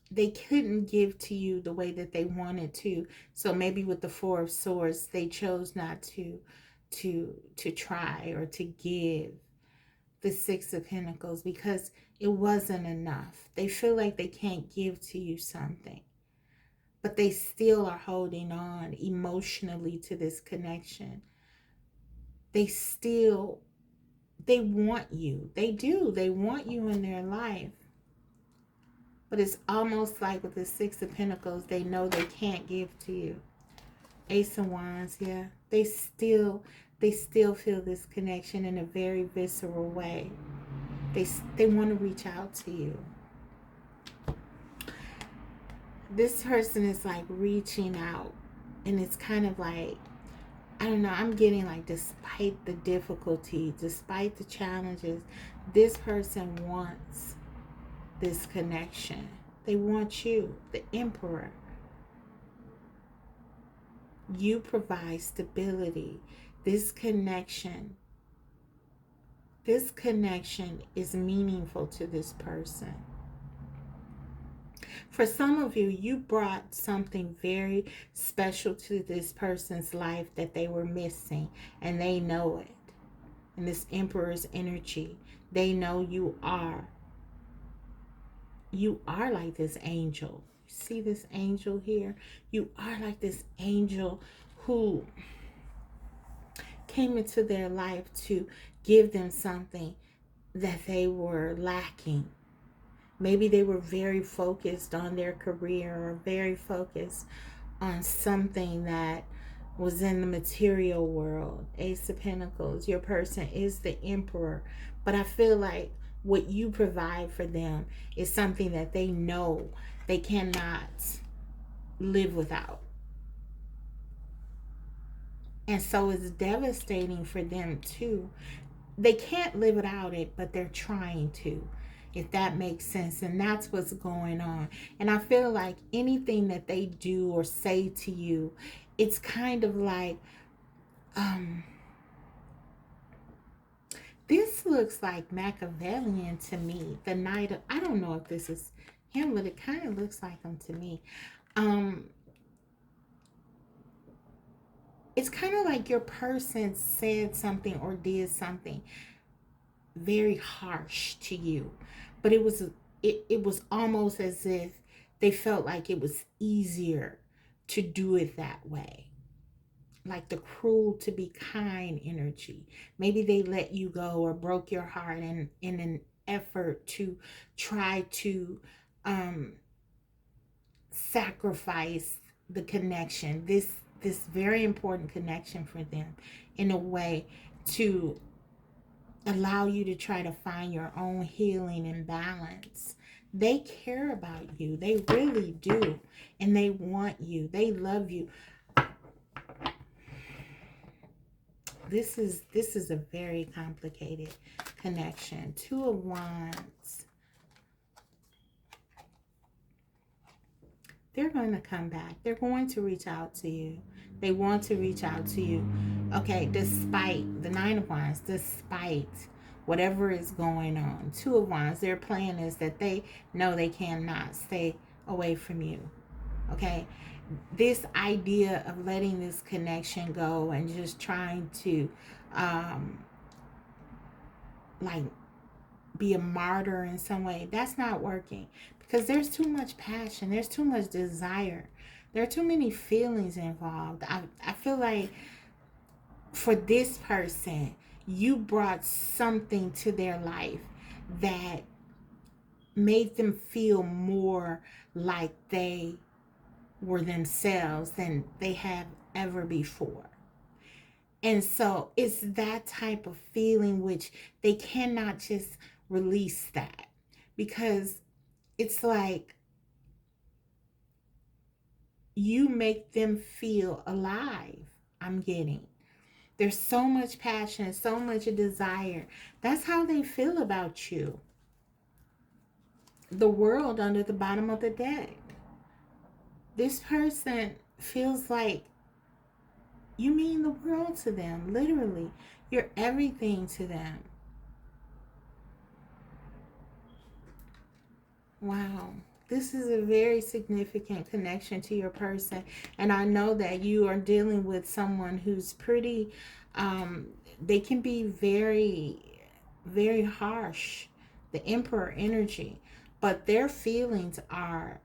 Speaker 1: they couldn't give to you the way that they wanted to. So maybe with the Four of Swords, they chose not to try or to give the Six of Pentacles because it wasn't enough. They feel like they can't give to you something, but they still are holding on emotionally to this connection. They want you. They do. They want you in their life. But it's almost like with the Six of Pentacles, they know they can't give to you. Ace of Wands, yeah. They still feel this connection in a very visceral way. They want to reach out to you. This person is like reaching out, and it's kind of like, I don't know, I'm getting like, despite the difficulty, despite the challenges, this person wants this connection. They want you, the Emperor. You provide stability. This connection is meaningful to this person. For some of you, you brought something very special to this person's life that they were missing, and they know it. And this Emperor's energy, they know you are like this angel. See this angel here? You are like this angel who came into their life to give them something that they were lacking. Maybe they were very focused on their career or very focused on something that was in the material world. Ace of Pentacles, your person is the Emperor. But I feel like what you provide for them is something that they know they cannot live without. And so it's devastating for them too. They can't live without it, but they're trying to, if that makes sense. And that's what's going on. And I feel like anything that they do or say to you, it's kind of like, this looks like Machiavellian to me. The Knight of, I don't know if this is him, but it kind of looks like him to me. It's kind of like your person said something or did something very harsh to you, but it was almost as if they felt like it was easier to do it that way. Like the cruel to be kind energy. Maybe they let you go or broke your heart in an effort to try to sacrifice the connection, this very important connection for them, in a way to allow you to try to find your own healing and balance. They care about you. They really do. And they want you. They love you. This is a very complicated connection. Two of Wands. They're going to come back. They're going to reach out to you. They want to reach out to you. Okay, despite the Nine of Wands, despite whatever is going on. Two of Wands, their plan is that they know they cannot stay away from you. Okay, this idea of letting this connection go and just trying to like be a martyr in some way, that's not working, because there's too much passion, there's too much desire, there are too many feelings involved. I feel like for this person, you brought something to their life that made them feel more like they were themselves than they have ever before. And so it's that type of feeling which they cannot just release that, because it's like you make them feel alive. I'm getting. There's so much passion, so much desire. That's how they feel about you. The world under the bottom of the deck. This person feels like you mean the world to them, literally. You're everything to them. Wow. This is a very significant connection to your person. And I know that you are dealing with someone who's pretty, they can be very, very harsh, the emperor energy, but their feelings are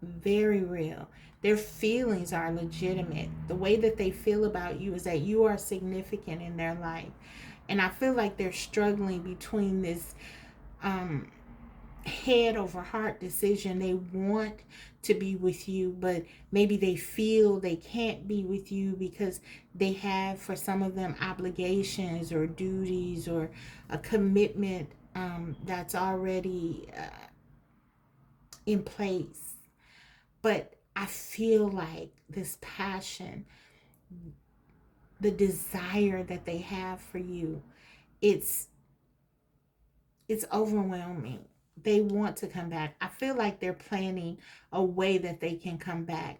Speaker 1: very real. Their feelings are legitimate. The way that they feel about you is that you are significant in their life. And I feel like they're struggling between this um, head over heart decision. They want to be with you, but maybe they feel they can't be with you because they have, for some of them, obligations or duties or a commitment that's already in place. But I feel like this passion, the desire that they have for you, it's it's overwhelming. They want to come back. I feel like they're planning a way that they can come back.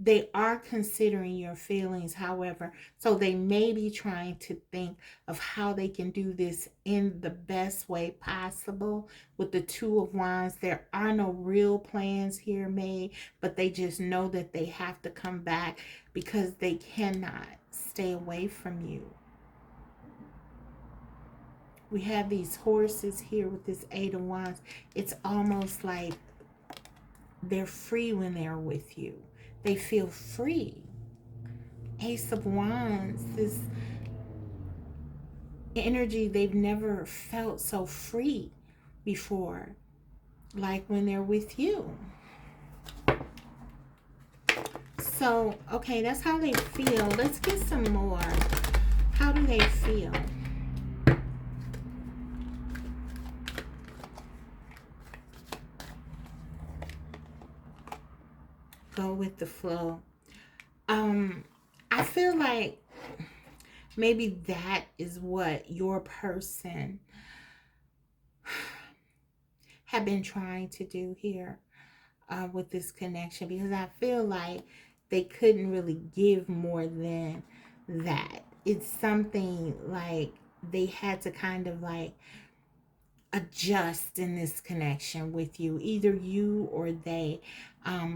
Speaker 1: They are considering your feelings, however, so they may be trying to think of how they can do this in the best way possible. With the Two of Wands, there are no real plans here made, but they just know that they have to come back because they cannot stay away from you. We have these horses here with this Eight of Wands. It's almost like they're free when they're with you. They feel free. Ace of Wands, this energy, they've never felt so free before, like when they're with you. So, okay, that's how they feel. Let's get some more. How do they feel? Go with the flow. I feel like maybe that is what your person have been trying to do here with this connection, because I feel like they couldn't really give more than that. It's something like they had to kind of like adjust in this connection with you. Either you or they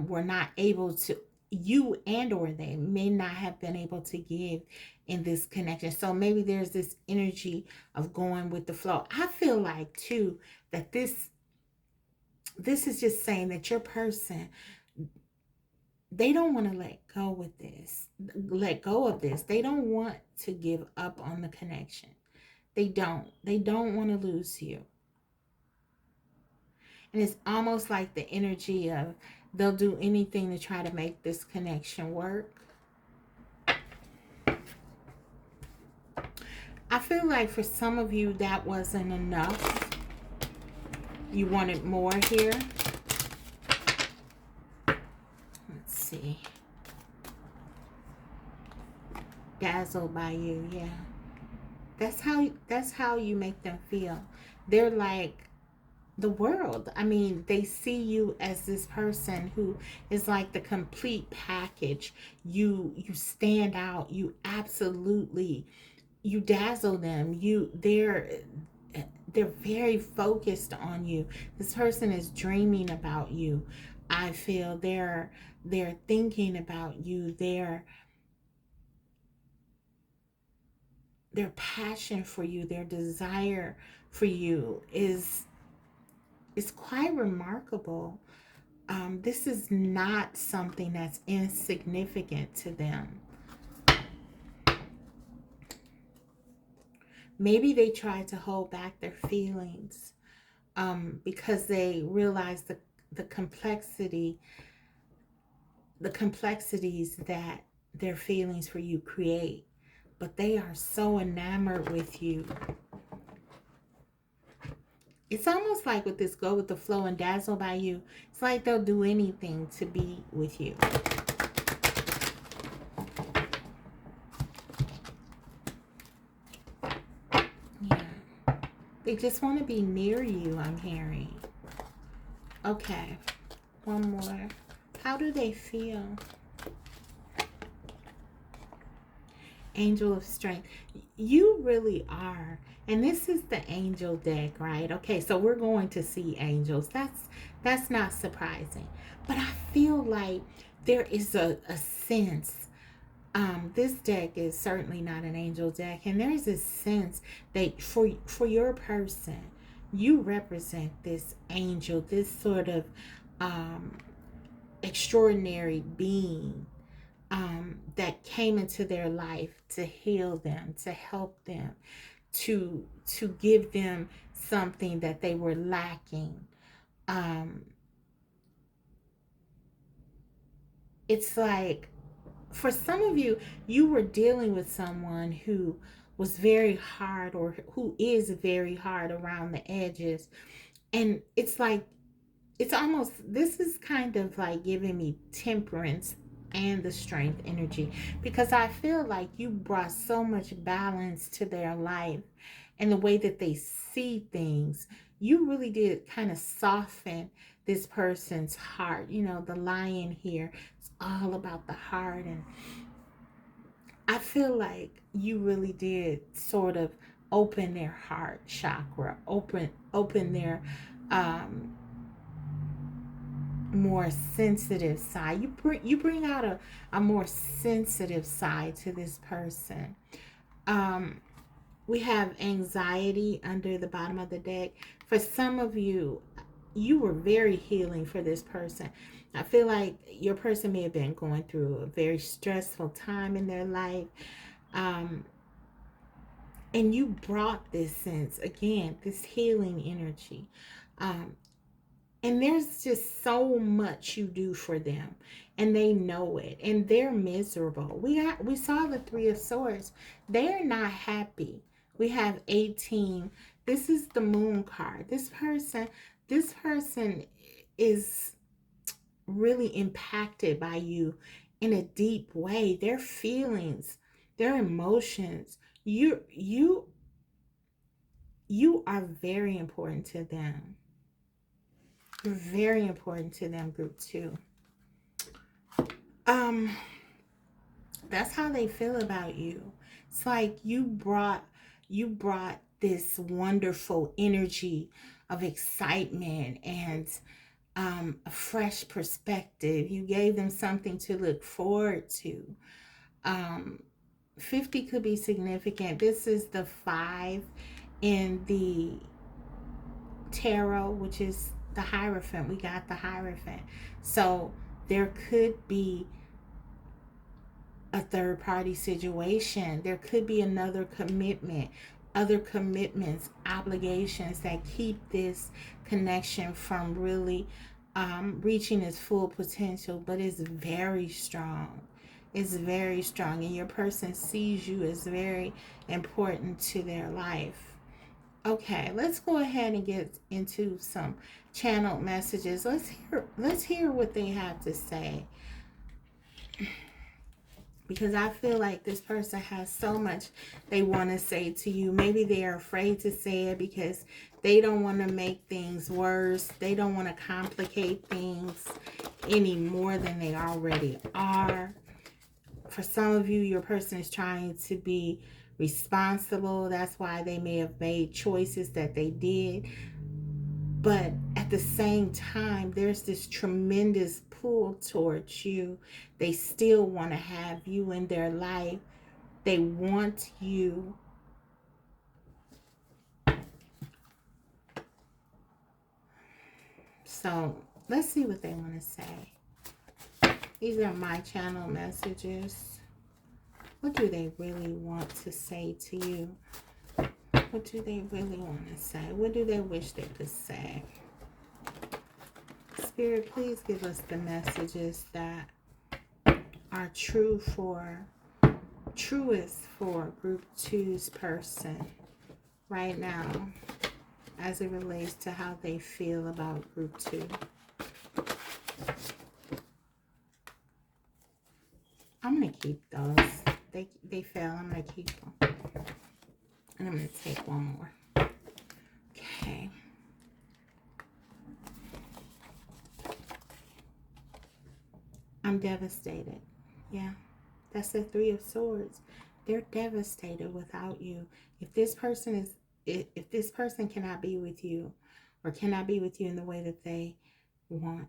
Speaker 1: were not able to, you and or they may not have been able to give in this connection. So maybe there's this energy of going with the flow. I feel like too that this is just saying that your person, they don't want to let go of this. They don't want to give up on the connection. They don't want to lose you. And it's almost like the energy of they'll do anything to try to make this connection work. I feel like for some of you that wasn't enough. You wanted more here. Let's see. Dazzled by you, yeah. That's how you make them feel. They're like the world. I mean, they see you as this person who is like the complete package. You stand out. You dazzle them. They're very focused on you. This person is dreaming about you. I feel they're thinking about you. Their passion for you, their desire for you is quite remarkable. This is not something that's insignificant to them. Maybe they tried to hold back their feelings because they realize the complexities that their feelings for you create. but they are so enamored with you. It's almost like with this go with the flow and dazzle by you, it's like they'll do anything to be with you. Yeah. They just want to be near you, I'm hearing. Okay. One more. How do they feel? Angel of Strength. You really are. And this is the angel deck, right? Okay, so we're going to see angels. That's not surprising. But I feel like there is a sense. This deck is certainly not an angel deck, and there's a sense that for your person, you represent this angel, this sort of extraordinary being that came into their life to heal them, to help them, to give them something that they were lacking. It's like for some of you, you were dealing with someone who was very hard or who is very hard around the edges. And it's like, it's almost, this is kind of like giving me temperance and the strength energy, because I feel like you brought so much balance to their life and the way that they see things. You really did kind of soften this person's heart. You know, the lion here is all about the heart, and I feel like you really did sort of open their heart chakra, open their more sensitive side. You bring out a more sensitive side to this person. We have anxiety under the bottom of the deck. For some of you, you were very healing for this person. I feel like your person may have been going through a very stressful time in their life. And you brought this sense, again, this healing energy. And there's just so much you do for them, and they know it, and they're miserable. We saw the Three of Swords. They're not happy. We have 18. This is the Moon card. This person is really impacted by you in a deep way. Their feelings, their emotions. You are very important to them. You're very important to them, group 2. That's how they feel about you. It's like you brought this wonderful energy of excitement and a fresh perspective. You gave them something to look forward to. 50 could be significant. This is the 5 in the tarot, which is the Hierophant. We got the Hierophant. So there could be a third party situation. There could be another commitment, other commitments, obligations that keep this connection from really reaching its full potential, but it's very strong. It's very strong, and your person sees you as very important to their life. Okay, let's go ahead and get into some channeled messages. Let's hear what they have to say, because I feel like this person has so much they want to say to you. Maybe they are afraid to say it because they don't want to make things worse. They don't want to complicate things any more than they already are. For some of you, your person is trying to be responsible. That's why they may have made choices that they did. But at the same time, there's this tremendous pull towards you. They still want to have you in their life. They want you. So let's see what they want to say. These are my channel messages. What do they really want to say to you? What do they really want to say? What do they wish they could say? Spirit, please give us the messages that are true for truest for group two's person right now as it relates to how they feel about group two. I'm going to keep those. They fell. I'm going to keep them. And I'm going to take one more. Okay. I'm devastated. Yeah. That's the Three of Swords. They're devastated without you. If this person cannot be with you, or cannot be with you in the way that they want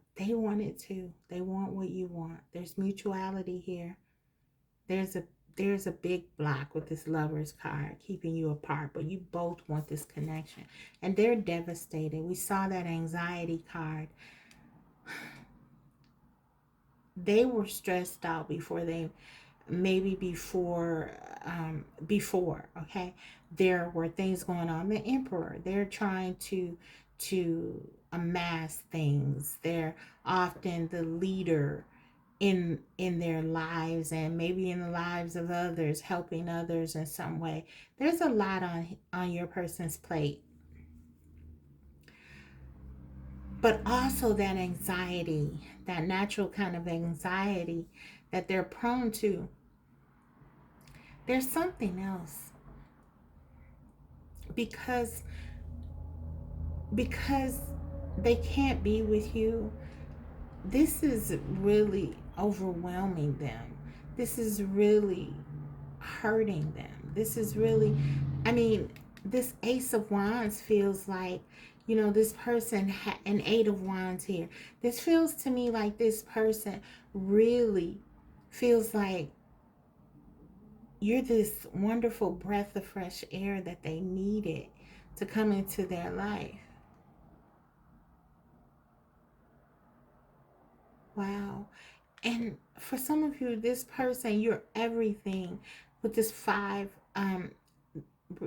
Speaker 1: it to. They want what you want. There's mutuality here. There's a big block with this Lover's card keeping you apart, but you both want this connection. And they're devastated. We saw that anxiety card. They were stressed out before, okay? There were things going on. The Emperor, they're trying to amass things. They're often the leader in their lives, and maybe in the lives of others, helping others in some way. There's a lot on your person's plate. But also that anxiety, that natural kind of anxiety that they're prone to. There's something else. Because they can't be with you, this is really overwhelming them. This is really hurting them. This is really, this Ace of Wands feels like, this person, an Eight of Wands here. This feels to me like this person really feels like you're this wonderful breath of fresh air that they needed to come into their life. Wow. And for some of you, this person, you're everything. With this 5,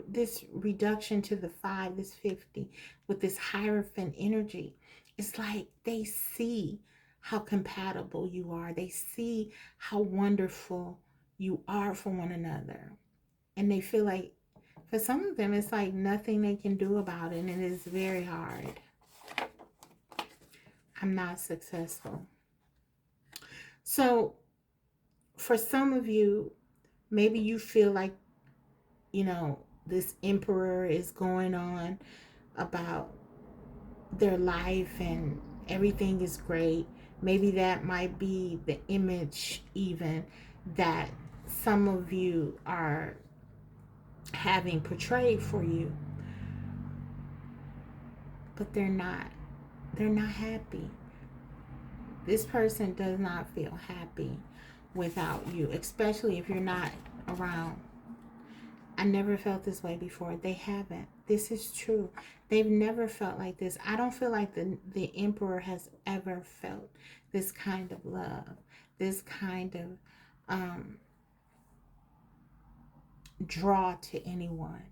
Speaker 1: this reduction to the 5, this 50, with this Hierophant energy, it's like they see how compatible you are. They see how wonderful you are for one another. And they feel like, for some of them, it's like nothing they can do about it. And it is very hard. I'm not successful. So for some of you, maybe you feel like, this Emperor is going on about their life and everything is great. Maybe that might be the image even that some of you are having portrayed for you. But they're not. They're not happy. This person does not feel happy without you, especially if you're not around. I never felt this way before. They haven't. This is true. They've never felt like this. I don't feel like the Emperor has ever felt this kind of love, this kind of draw to anyone.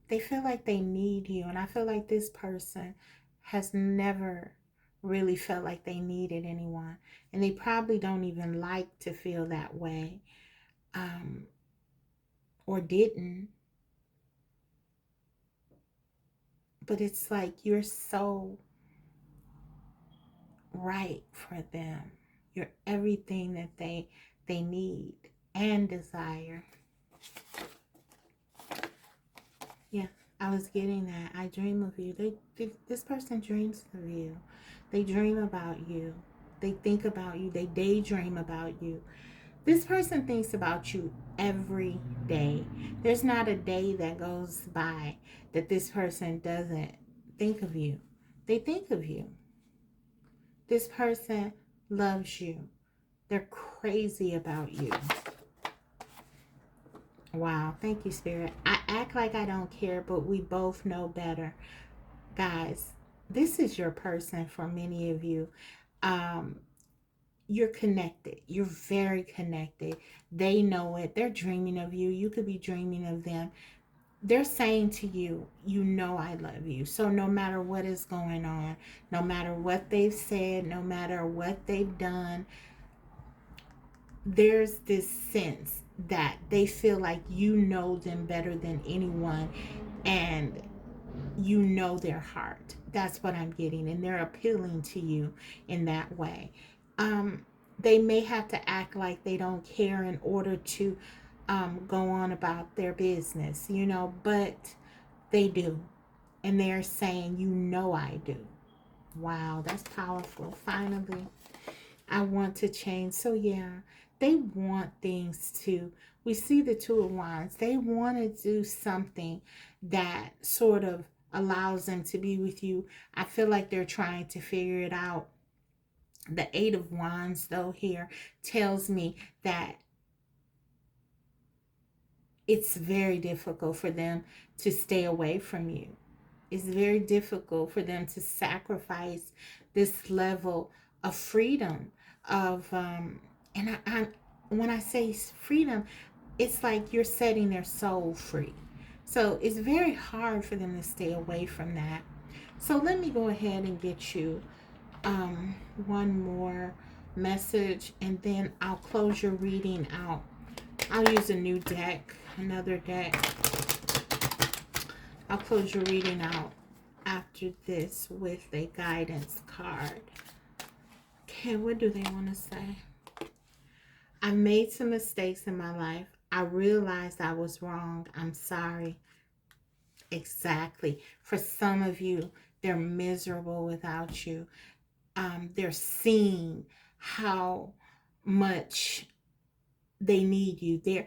Speaker 1: They feel like they need you, and I feel like this person has never really felt like they needed anyone, and they probably don't even like to feel that way, or didn't. But it's like you're so right for them. You're everything that they need and desire. Yeah, I was getting that. I dream of you. This person dreams of you. They dream about you. They think about you. They daydream about you. This person thinks about you every day. There's not a day that goes by that this person doesn't think of you. They think of you. This person loves you. They're crazy about you. Wow, thank you, Spirit. I act like I don't care, but we both know better. Guys, this is your person for many of you. You're connected. You're very connected. They know it. They're dreaming of you. You could be dreaming of them. They're saying to you, I love you. So no matter what is going on, no matter what they've said, no matter what they've done, there's this sense that they feel like you know them better than anyone, and you know their heart. That's what I'm getting, and they're appealing to you in that way. Um, they may have to act like they don't care in order to go on about their business, but they do. And they're saying, I do. Wow, that's powerful. Finally, I want to change. So, yeah, they want things to. We see the Two of Wands. They want to do something that sort of allows them to be with you. I feel like they're trying to figure it out. The Eight of Wands, though, here tells me that it's very difficult for them to stay away from you. It's very difficult for them to sacrifice this level of freedom of and I when I say freedom, it's like you're setting their soul free. So it's very hard for them to stay away from that. So let me go ahead and get you one more message, and then I'll close your reading out. I'll use a new deck, another deck. I'll close your reading out after this with a guidance card. Okay, what do they want to say? I made some mistakes in my life. I realized I was wrong. I'm sorry. Exactly. For some of you, they're miserable without you. They're seeing how much they need you.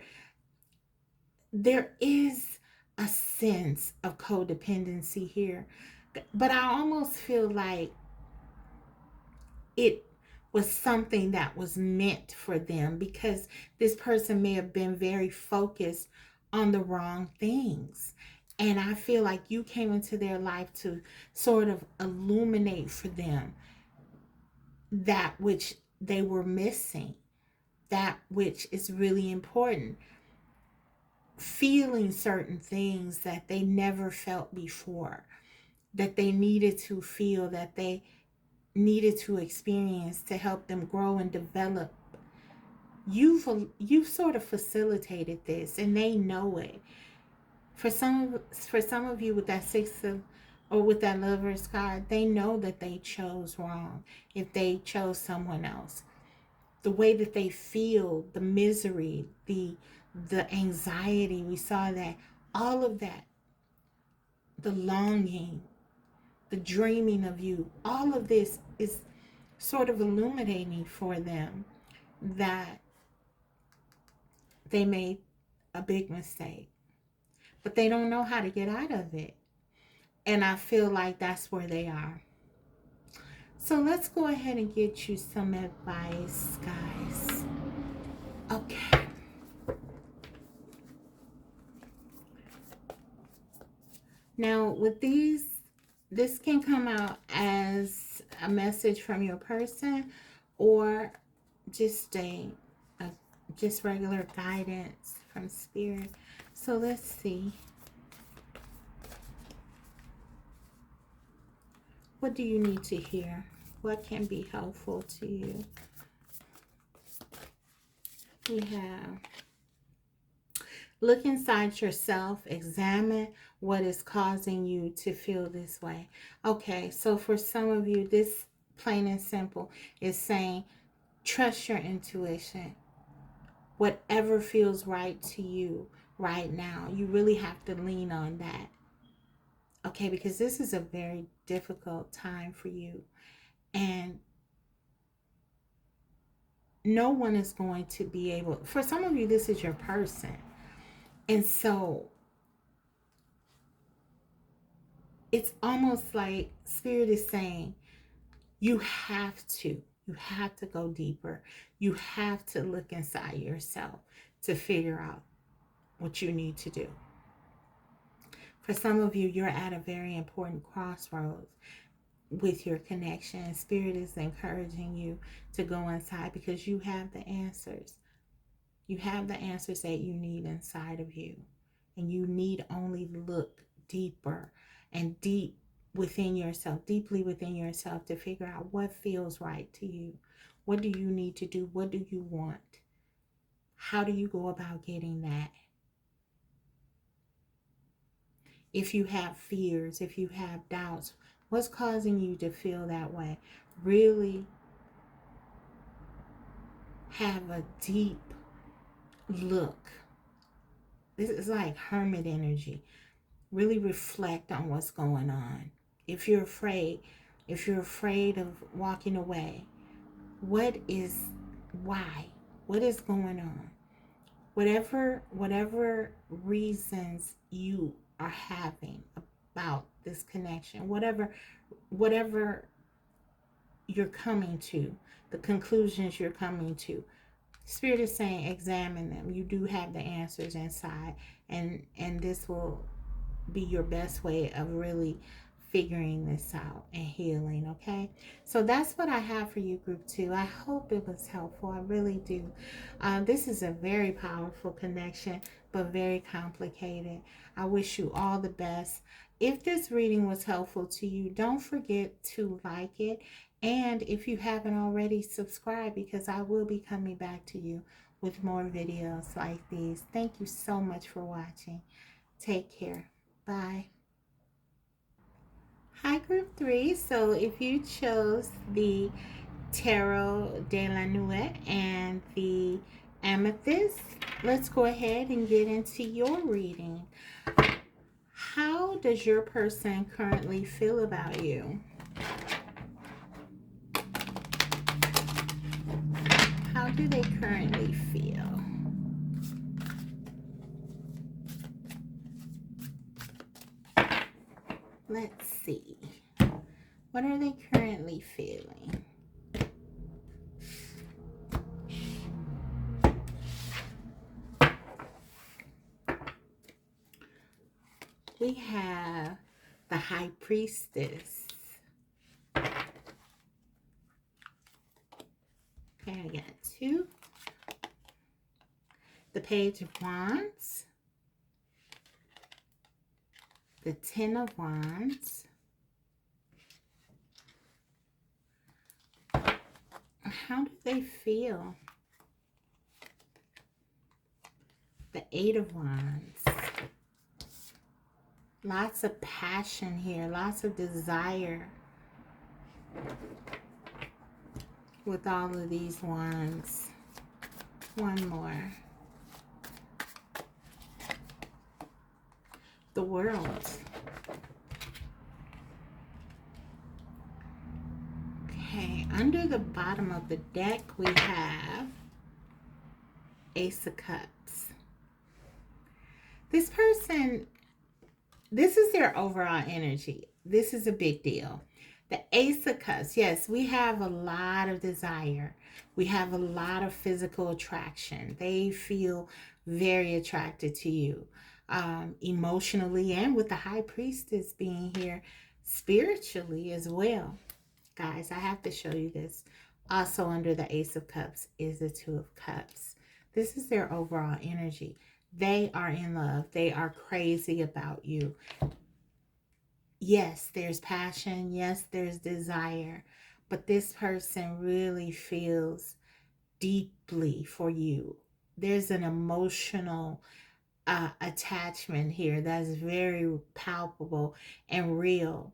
Speaker 1: There is a sense of codependency here, but I almost feel like it was something that was meant for them, because this person may have been very focused on the wrong things. And I feel like you came into their life to sort of illuminate for them that which they were missing, that which is really important. Feeling certain things that they never felt before, that they needed to feel, that they needed to experience to help them grow and develop. You've sort of facilitated this, and they know it. For some of you with that six of, or with that Lover's card, they know that they chose wrong if they chose someone else. The way that they feel, the misery, the anxiety, we saw that, all of that, the longing, the dreaming of you, all of this is sort of illuminating for them that they made a big mistake, but they don't know how to get out of it. And I feel like that's where they are. So let's go ahead and get you some advice, guys. Okay. Now, with these, this can come out as a message from your person, or just a just regular guidance from spirit. So let's see. What do you need to hear? What can be helpful to you? We have, look inside yourself, examine what is causing you to feel this way. Okay, so for some of you, this plain and simple is saying, trust your intuition. Whatever feels right to you right now, you really have to lean on that. Okay, because this is a very difficult time for you. And no one is going to be able, for some of you, this is your person. And so it's almost like spirit is saying, you have to go deeper. You have to look inside yourself to figure out what you need to do. For some of you, you're at a very important crossroads with your connection. Spirit is encouraging you to go inside because you have the answers. You have the answers that you need inside of you. And you need only look deeper and deep within yourself, deeply within yourself, to figure out what feels right to you. What do you need to do? What do you want? How do you go about getting that? If you have fears, if you have doubts, what's causing you to feel that way? Really have a deep look. This is like hermit energy. Really reflect on what's going on. If you're afraid, if you're afraid of walking away, what is, why? What is going on? Whatever reasons you are having about this connection, whatever you're coming to, the conclusions you're coming to, Spirit is saying examine them. You do have the answers inside, and this will be your best way of really figuring this out and healing. Okay, so that's what I have for you, group 2. I hope it was helpful. I really do. This is a very powerful connection, but very complicated. I wish you all the best. If this reading was helpful to you, don't forget to like it, and if you haven't already, subscribe, because I will be coming back to you with more videos like these. Thank you so much for watching. Take care. Bye. Hi, group 3. So if you chose the Tarot de la Nuit and the Amethyst, let's go ahead and get into your reading. How does your person currently feel about you? How do they currently feel? Let's see. What are they currently feeling? We have the High Priestess. Okay, I got 2. The Page of Wands. The Ten of Wands. How do they feel? The Eight of Wands. Lots of passion here, lots of desire with all of these wands. One more. The World. Okay, under the bottom of the deck we have Ace of Cups. This person, this is their overall energy. This is a big deal. The Ace of Cups, yes, we have a lot of desire. We have a lot of physical attraction. They feel very attracted to you, emotionally, and with the High Priestess being here, spiritually as well. Guys, I have to show you this. Also under the Ace of Cups is the Two of Cups. This is their overall energy. They are in love. They are crazy about you. Yes, there's passion. Yes, there's desire. But this person really feels deeply for you. There's an emotional attachment here that's very palpable and real.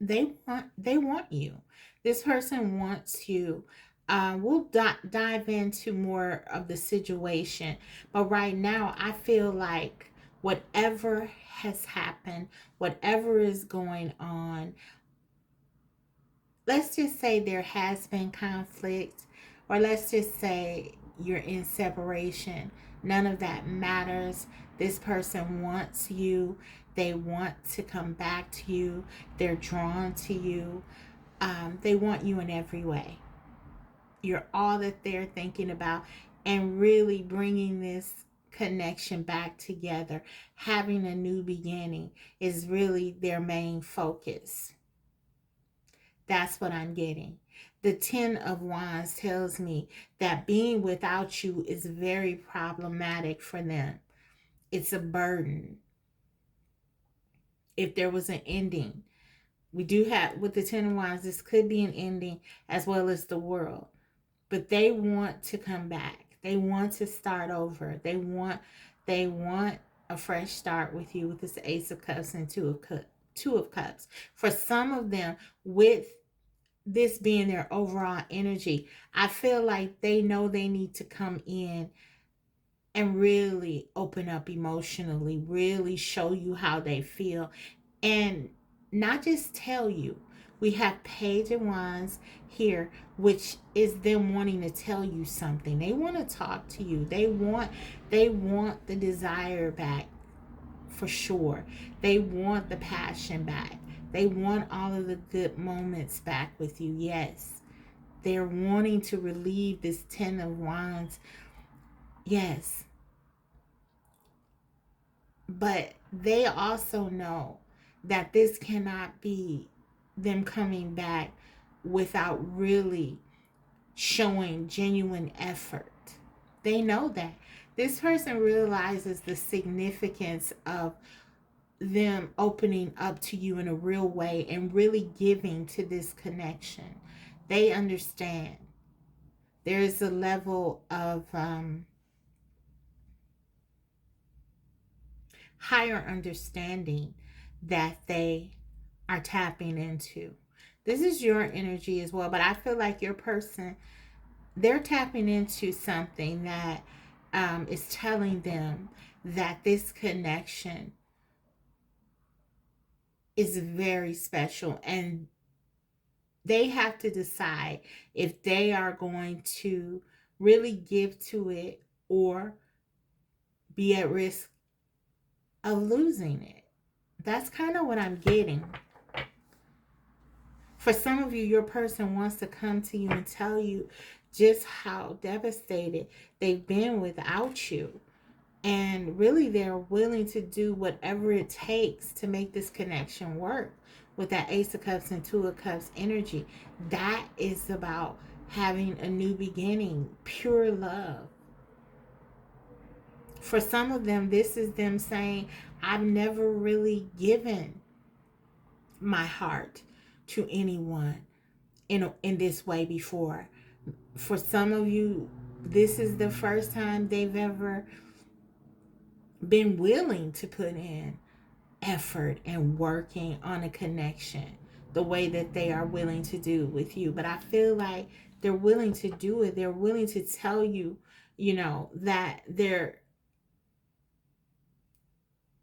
Speaker 1: They want you. This person wants you. We'll dive into more of the situation, but right now I feel like whatever has happened, whatever is going on, let's just say there has been conflict, or let's just say you're in separation. None of that matters. This person wants you. They want to come back to you. They're drawn to you. They want you in every way. You're all that they're thinking about, and really bringing this connection back together, having a new beginning is really their main focus. That's what I'm getting. The Ten of Wands tells me that being without you is very problematic for them. It's a burden. If there was an ending, we do have, with the Ten of Wands, this could be an ending, as well as the World. but they want to come back. They want to start over. They want a fresh start with you with this Ace of Cups and Two of Cups. For some of them, with this being their overall energy, I feel like they know they need to come in and really open up emotionally, really show you how they feel, and not just tell you. We have Page of Wands here, which is them wanting to tell you something. They want to talk to you. They want the desire back, for sure. They want the passion back. They want all of the good moments back with you. Yes. They're wanting to relieve this 10 of Wands. Yes. But they also know that this cannot be them coming back without really showing genuine effort. They know that. This person realizes the significance of them opening up to you in a real way and really giving to this connection. They understand. There is a level of higher understanding that they are tapping into. This is your energy as well, but I feel like your person, they're tapping into something that is telling them that this connection is very special, and they have to decide if they are going to really give to it or be at risk of losing it. That's kind of what I'm getting. For some of you, your person wants to come to you and tell you just how devastated they've been without you. And really, they're willing to do whatever it takes to make this connection work with that Ace of Cups and Two of Cups energy. That is about having a new beginning, pure love. For some of them, this is them saying, I've never really given my heart to anyone in this way before. For some of you, this is the first time they've ever been willing to put in effort and working on a connection the way that they are willing to do with you. But I feel like they're willing to do it. They're willing to tell you, that they're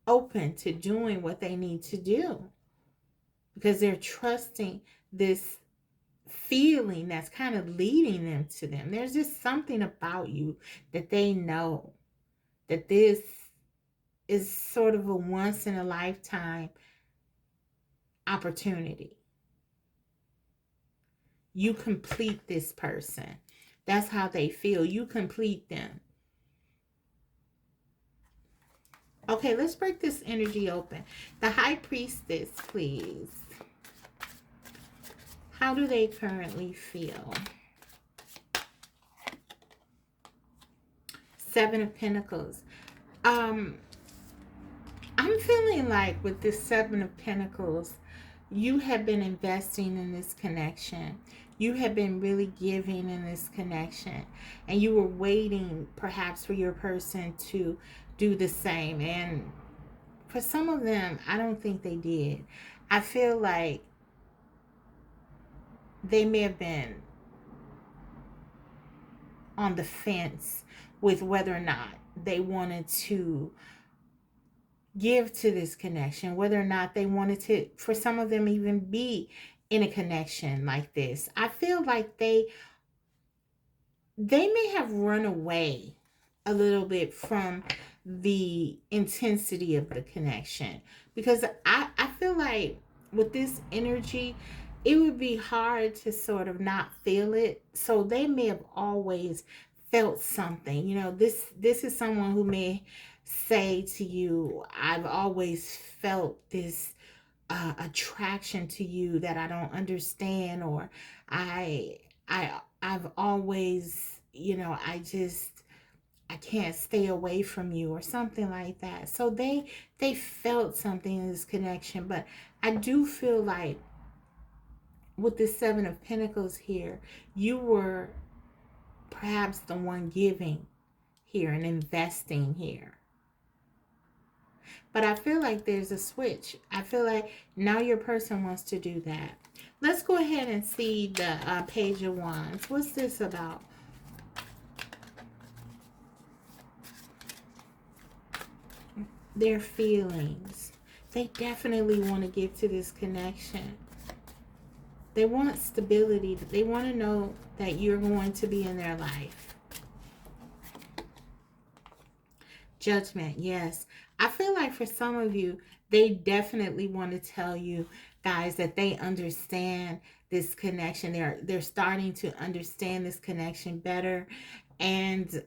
Speaker 1: open to doing what they need to do because they're trusting this feeling that's kind of leading them to them. There's just something about you that they know that this is sort of a once in a lifetime opportunity. You complete this person. That's how they feel. You complete them. Okay, let's break this energy open. The High Priestess, please. How do they currently feel? Seven of Pentacles. I'm feeling like with this Seven of Pentacles, you have been investing in this connection. You have been really giving in this connection. And you were waiting perhaps for your person to do the same. And for some of them, I don't think they did. I feel like they may have been on the fence with whether or not they wanted to give to this connection, whether or not they wanted to, for some of them, even be in a connection like this. I feel like they may have run away a little bit from the intensity of the connection, because I feel like with this energy, it would be hard to sort of not feel it. So they may have always felt something. This is someone who may say to you, I've always felt this attraction to you that I don't understand, or I've always, I can't stay away from you, or something like that. So they felt something in this connection. But I do feel like with the Seven of Pentacles here, you were perhaps the one giving here and investing here. But I feel like there's a switch. I feel like now your person wants to do that. Let's go ahead and see the Page of Wands. What's this about? Their feelings. They definitely want to give to this connection. They want stability. They want to know that you're going to be in their life. Judgment, yes. I feel like for some of you, they definitely want to tell you, guys, that they understand this connection. They're starting to understand this connection better. And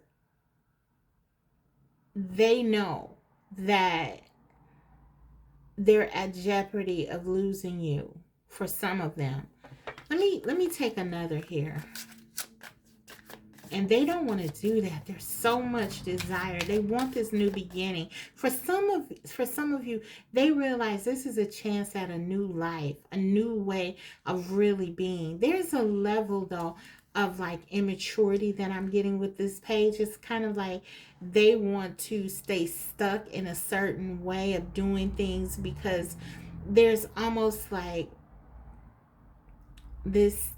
Speaker 1: they know that they're at jeopardy of losing you for some of them. Let me take another here. And they don't want to do that. There's so much desire. They want this new beginning. For some of you, they realize this is a chance at a new life, a new way of really being. There's a level though of like immaturity that I'm getting with this page. It's kind of like they want to stay stuck in a certain way of doing things because there's almost like this.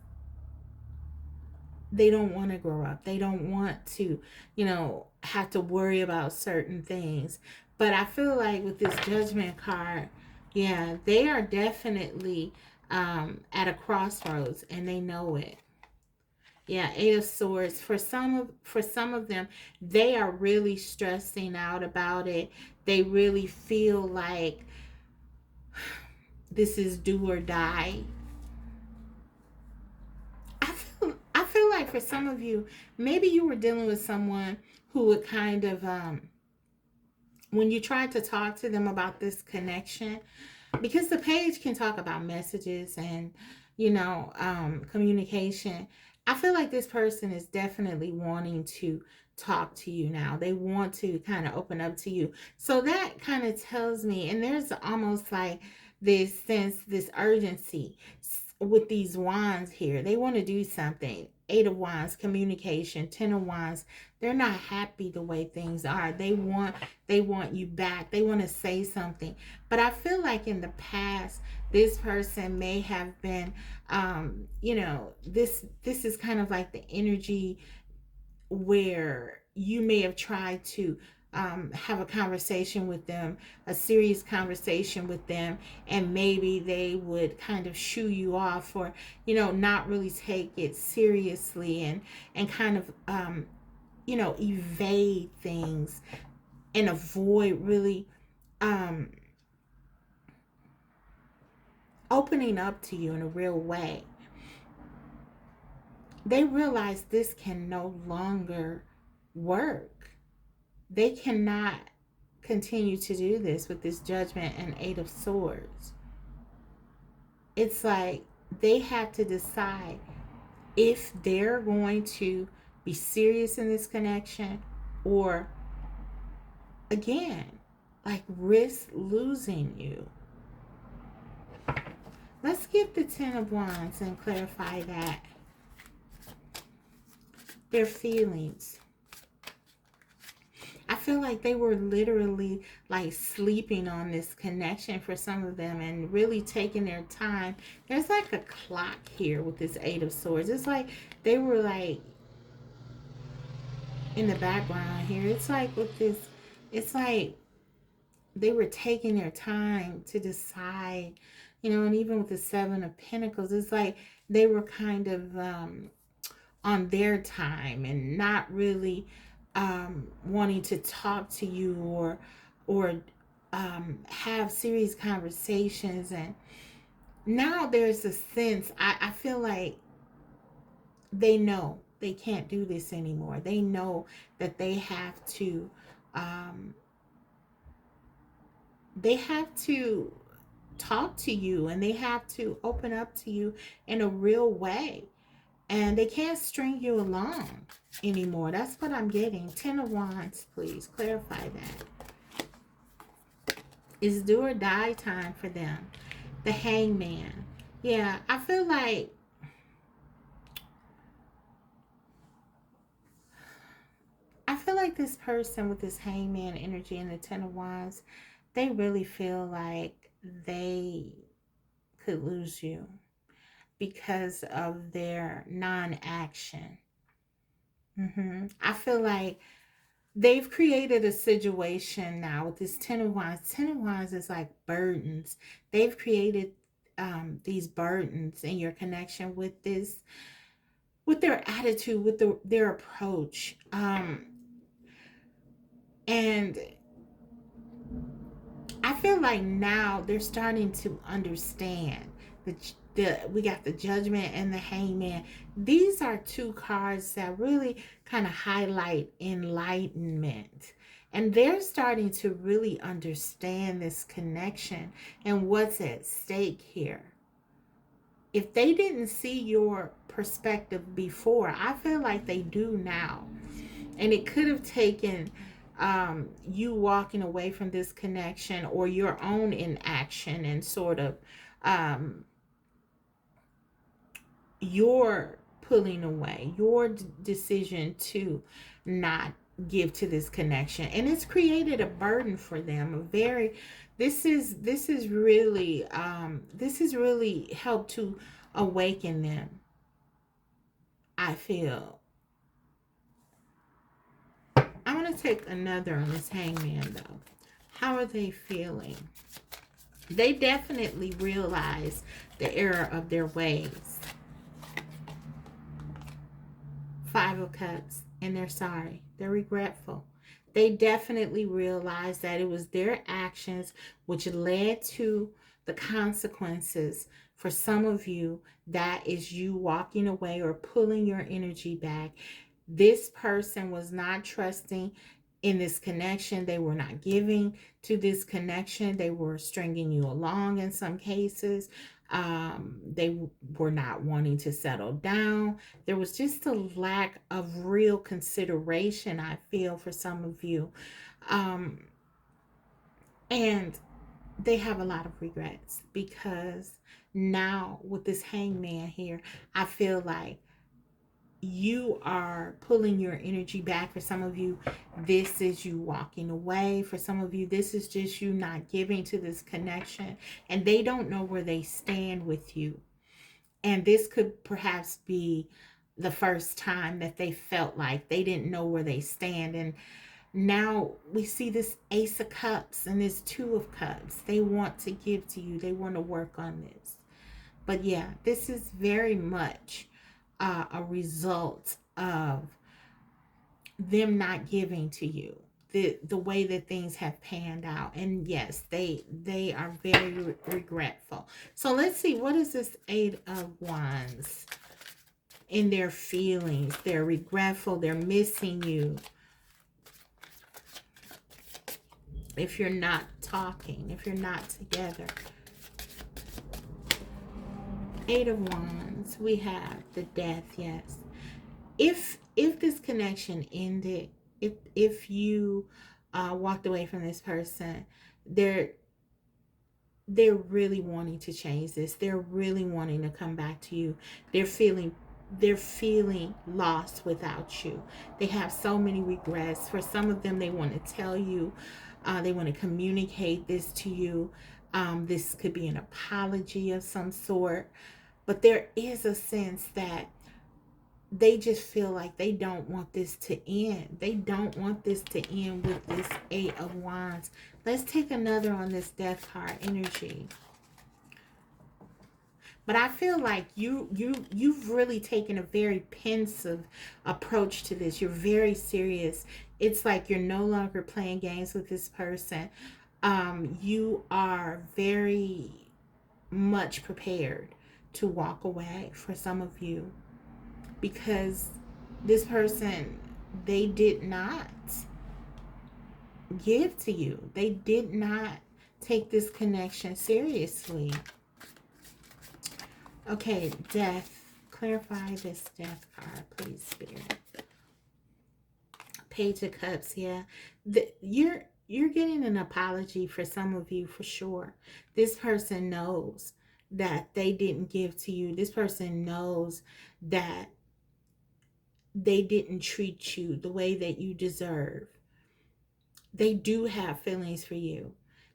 Speaker 1: They don't want to grow up. They don't want to, have to worry about certain things. But I feel like with this Judgment card, yeah, they are definitely at a crossroads and they know it. Yeah, Eight of Swords. For some of them, they are really stressing out about it. They really feel like this is do or die. I feel like for some of you, maybe you were dealing with someone who would kind of, when you tried to talk to them about this connection, because the page can talk about messages and, communication. I feel like this person is definitely wanting to talk to you now. They want to kind of open up to you. So that kind of tells me, and there's almost like this sense, this urgency with these wands here. They want to do something. Eight of Wands, communication. Ten of Wands, they're not happy the way things are. They want you back. They want to say something. But I feel like in the past, this person may have been, this is kind of like the energy where you may have tried to have a conversation with them, a serious conversation with them, and maybe they would kind of shoo you off or, not really take it seriously and kind of, evade things and avoid really opening up to you in a real way. They realize this can no longer work. They cannot continue to do this with this Judgment and Eight of Swords. It's like they have to decide if they're going to be serious in this connection or, again, like risk losing you. Let's get the Ten of Wands and clarify that. Their feelings. I feel like they were literally like sleeping on this connection for some of them and really taking their time. There's like a clock here with this Eight of Swords. It's like they were like in the background here. It's like with this, it's like they were taking their time to decide, and even with the Seven of Pentacles, it's like they were kind of on their time and not really wanting to talk to you or have serious conversations. And now there's a sense, I feel like they know they can't do this anymore. They know that they have to talk to you and they have to open up to you in a real way. And they can't string you along anymore. That's what I'm getting. Ten of Wands, please. Clarify that. It's do or die time for them. The Hangman. Yeah, I feel like feel like this person with this hangman energy and the Ten of Wands, they really feel like they could lose you because of their non-action. I feel like they've created a situation now with this Ten of Wands. Ten of Wands is like burdens. They've created these burdens in your connection with this, with their attitude, with their approach. And I feel like now they're starting to understand the we got the Judgment and the Hangman. These are two cards that really kind of highlight enlightenment. And they're starting to really understand this connection and what's at stake here. If they didn't see your perspective before, I feel like they do now. And it could have taken you walking away from this connection or your own inaction and sort of your pulling away, your decision to not give to this connection, and it's created a burden for them. A very this is really this has really helped to awaken them, I feel. I'm going to take another on this hangman, though. How are they feeling? They definitely realize the error of their ways. Five of Cups, and they're sorry. They're regretful. They definitely realize that it was their actions which led to the consequences. For some of you, that is you walking away or pulling your energy back. This person was not trusting in this connection. They were not giving to this connection. They were stringing you along in some cases. They were not wanting to settle down. There was just a lack of real consideration, I feel, for some of you. And they have a lot of regrets because now with this hangman here, I feel like you are pulling your energy back. For some of you, this is you walking away. For some of you, this is just you not giving to this connection, and they don't know where they stand with you. And this could perhaps be the first time that they felt like they didn't know where they stand. And now we see this Ace of Cups and this Two of Cups. They want to give to you. They want to work on this. But yeah, this is very much a result of them not giving to you, the way that things have panned out. And yes, they are very regretful. So let's see, what is this Eight of Wands in their feelings? They're regretful. They're missing you. If you're not talking, if you're not together. Eight of Wands, we have the Death. Yes, if this connection ended, if you walked away from this person, they're really wanting to change this. They're really wanting to come back to you. They're feeling lost without you. They have so many regrets. For some of them, they want to tell you, they want to communicate this to you. This could be an apology of some sort, but there is a sense that they just feel like they don't want this to end. They don't want this to end with this Eight of Wands. Let's take another on this Death card energy. But I feel like you've really taken a very pensive approach to this. You're very serious. It's like you're no longer playing games with this person. You are very much prepared to walk away, for some of you, because this person, they did not give to you. They did not take this connection seriously. Okay, Death. Clarify this Death card, please, Spirit. Page of Cups, yeah. You're getting an apology for some of you, for sure. This person knows that they didn't give to you. This person knows that they didn't treat you the way that you deserve. They do have feelings for you.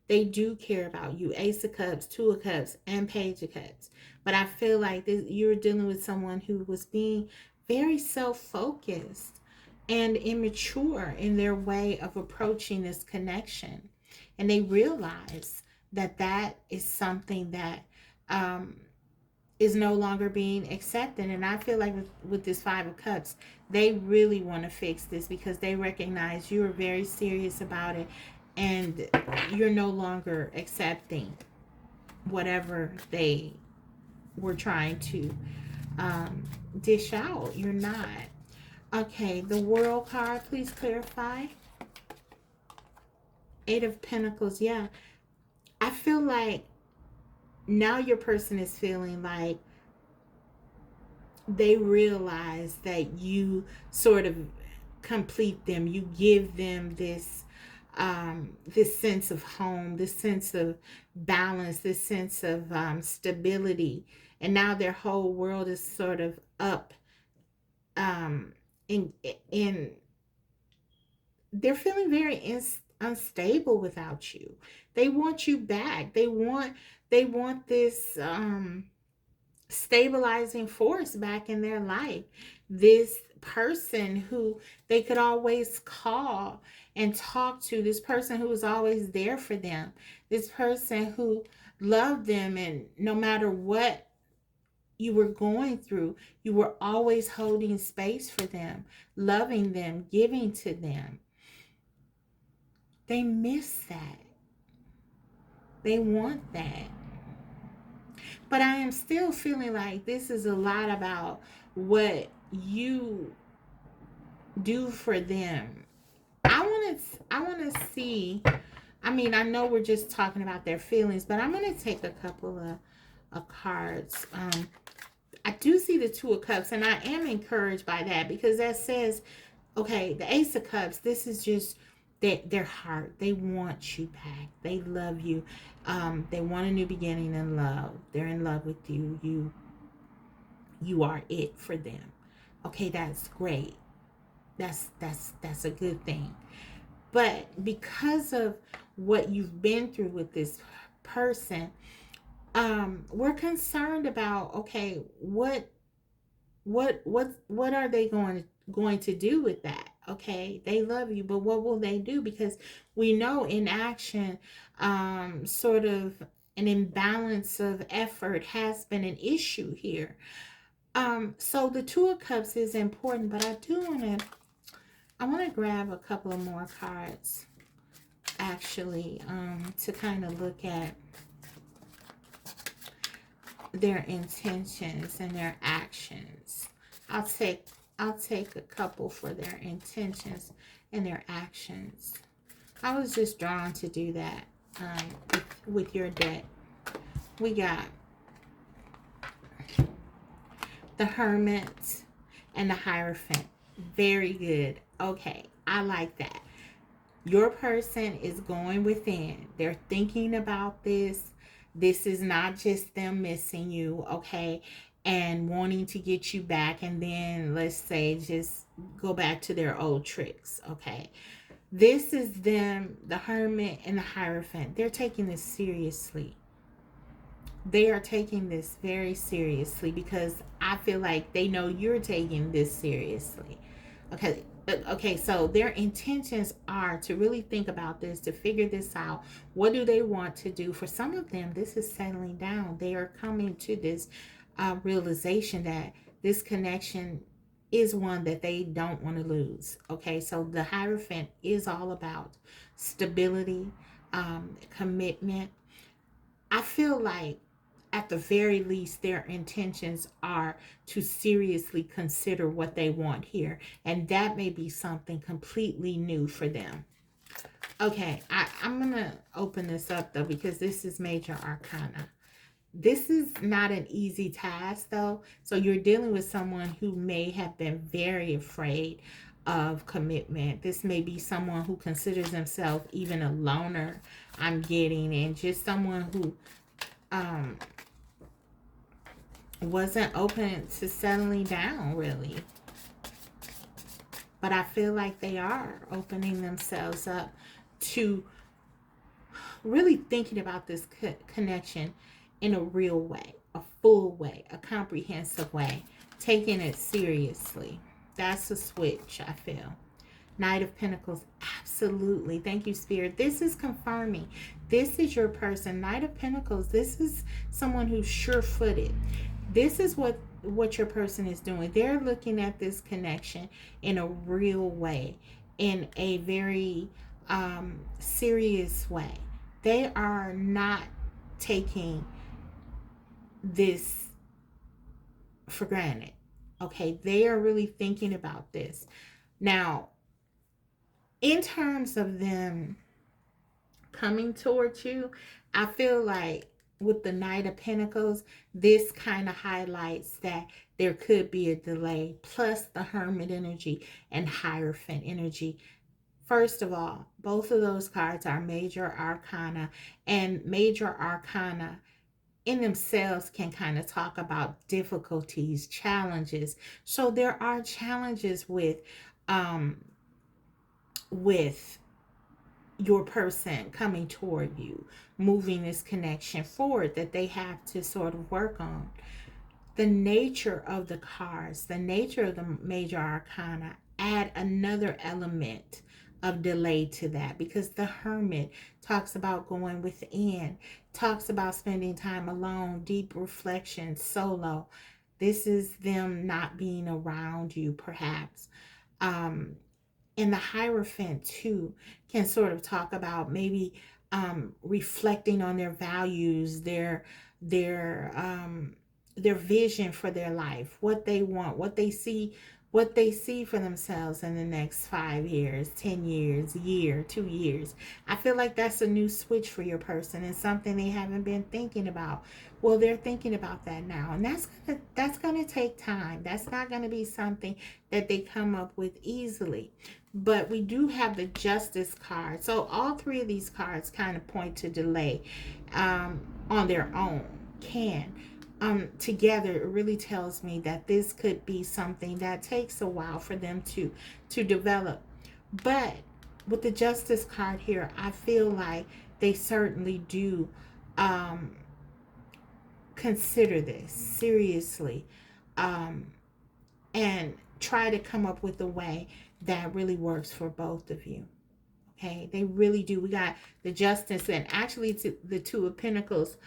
Speaker 1: They do care about you. Ace of Cups, Two of Cups, and Page of Cups. But I feel like you're dealing with someone who was being very self-focused and immature in their way of approaching this connection. And they realize that that is something that um, is no longer being accepted. And I feel like with this Five of Cups, they really want to fix this because they recognize you are very serious about it and you're no longer accepting whatever they were trying to dish out. You're not. Okay, the World card, please clarify. Eight of Pentacles, yeah. I feel like now your person is feeling like they realize that you sort of complete them. You give them this sense of home, this sense of balance, this sense of stability, and now their whole world is sort of up. Um, in they're feeling very unstable without you. They want you back. They want this stabilizing force back in their life. This person who they could always call and talk to, this person who was always there for them, this person who loved them, and no matter what you were going through, you were always holding space for them, loving them, giving to them. They miss that. They want that. But I am still feeling like this is a lot about what you do for them. I want to see. I mean, I know we're just talking about their feelings, but I'm going to take a couple of cards. I do see the Two of Cups, and I am encouraged by that because that says, okay, the Ace of Cups, this is just their heart. They want you back. They love you. They want a new beginning in love. They're in love with you. You are it for them. Okay, that's great. That's a good thing. But because of what you've been through with this person, we're concerned about, okay, what are they going to do with that? Okay, they love you, but what will they do? Because we know inaction, sort of an imbalance of effort has been an issue here. So the Two of Cups is important, but I want to grab a couple of more cards actually, to kind of look at their intentions and their actions. I'll take a couple for their intentions and their actions. I was just drawn to do that with your deck. We got the Hermit and the Hierophant. Very good. Okay, I like that. Your person is going within. They're thinking about this. This is not just them missing you, okay, and wanting to get you back, and then let's say just go back to their old tricks, okay. This is them, the Hermit and the Hierophant. They're taking this seriously. They are taking this very seriously because I feel like they know you're taking this seriously. Okay, so their intentions are to really think about this, to figure this out. What do they want to do? For some of them, this is settling down. They are coming to this realization that this connection is one that they don't want to lose. Okay, so the Hierophant is all about stability, commitment. I feel like at the very least their intentions are to seriously consider what they want here, and that may be something completely new for them. Okay, I'm gonna open this up though because this is Major Arcana. This is not an easy task though, so you're dealing with someone who may have been very afraid of commitment. This may be someone who considers themselves even a loner, I'm getting, and just someone who wasn't open to settling down really. but I feel like they are opening themselves up to really thinking about this connection in a real way, a full way, a comprehensive way, taking it seriously. That's a switch, I feel. Knight of Pentacles, absolutely. Thank you, Spirit. This is confirming. This is your person. Knight of Pentacles, this is someone who's sure-footed. This is what your person is doing. They're looking at this connection in a real way, in a very serious way. They are not taking this for granted. Okay, they are really thinking about this. Now, in terms of them coming towards you, I feel like with the Knight of Pentacles, this kind of highlights that there could be a delay, plus the Hermit energy and Hierophant energy. First of all, both of those cards are major arcana, and major arcana in themselves can kind of talk about difficulties, challenges. So there are challenges with your person coming toward you, moving this connection forward that they have to sort of work on. The nature of the cards, the nature of the major arcana add another element of delay to that, because the Hermit talks about going within, talks about spending time alone, deep reflection, solo. This is them not being around you, perhaps. And the Hierophant too can sort of talk about maybe reflecting on their values, their vision for their life, what they want, what they see for themselves in the next 5 years, 10 years, year, 2 years. I feel like that's a new switch for your person and something they haven't been thinking about. Well, they're thinking about that now, and that's gonna take time. That's not gonna be something that they come up with easily. But we do have the Justice card. So all three of these cards kind of point to delay on their own. Together, it really tells me that this could be something that takes a while for them to develop. But with the Justice card here, I feel like they certainly do consider this seriously, and try to come up with a way that really works for both of you. Okay, they really do. We got the Justice and actually the Two of Pentacles.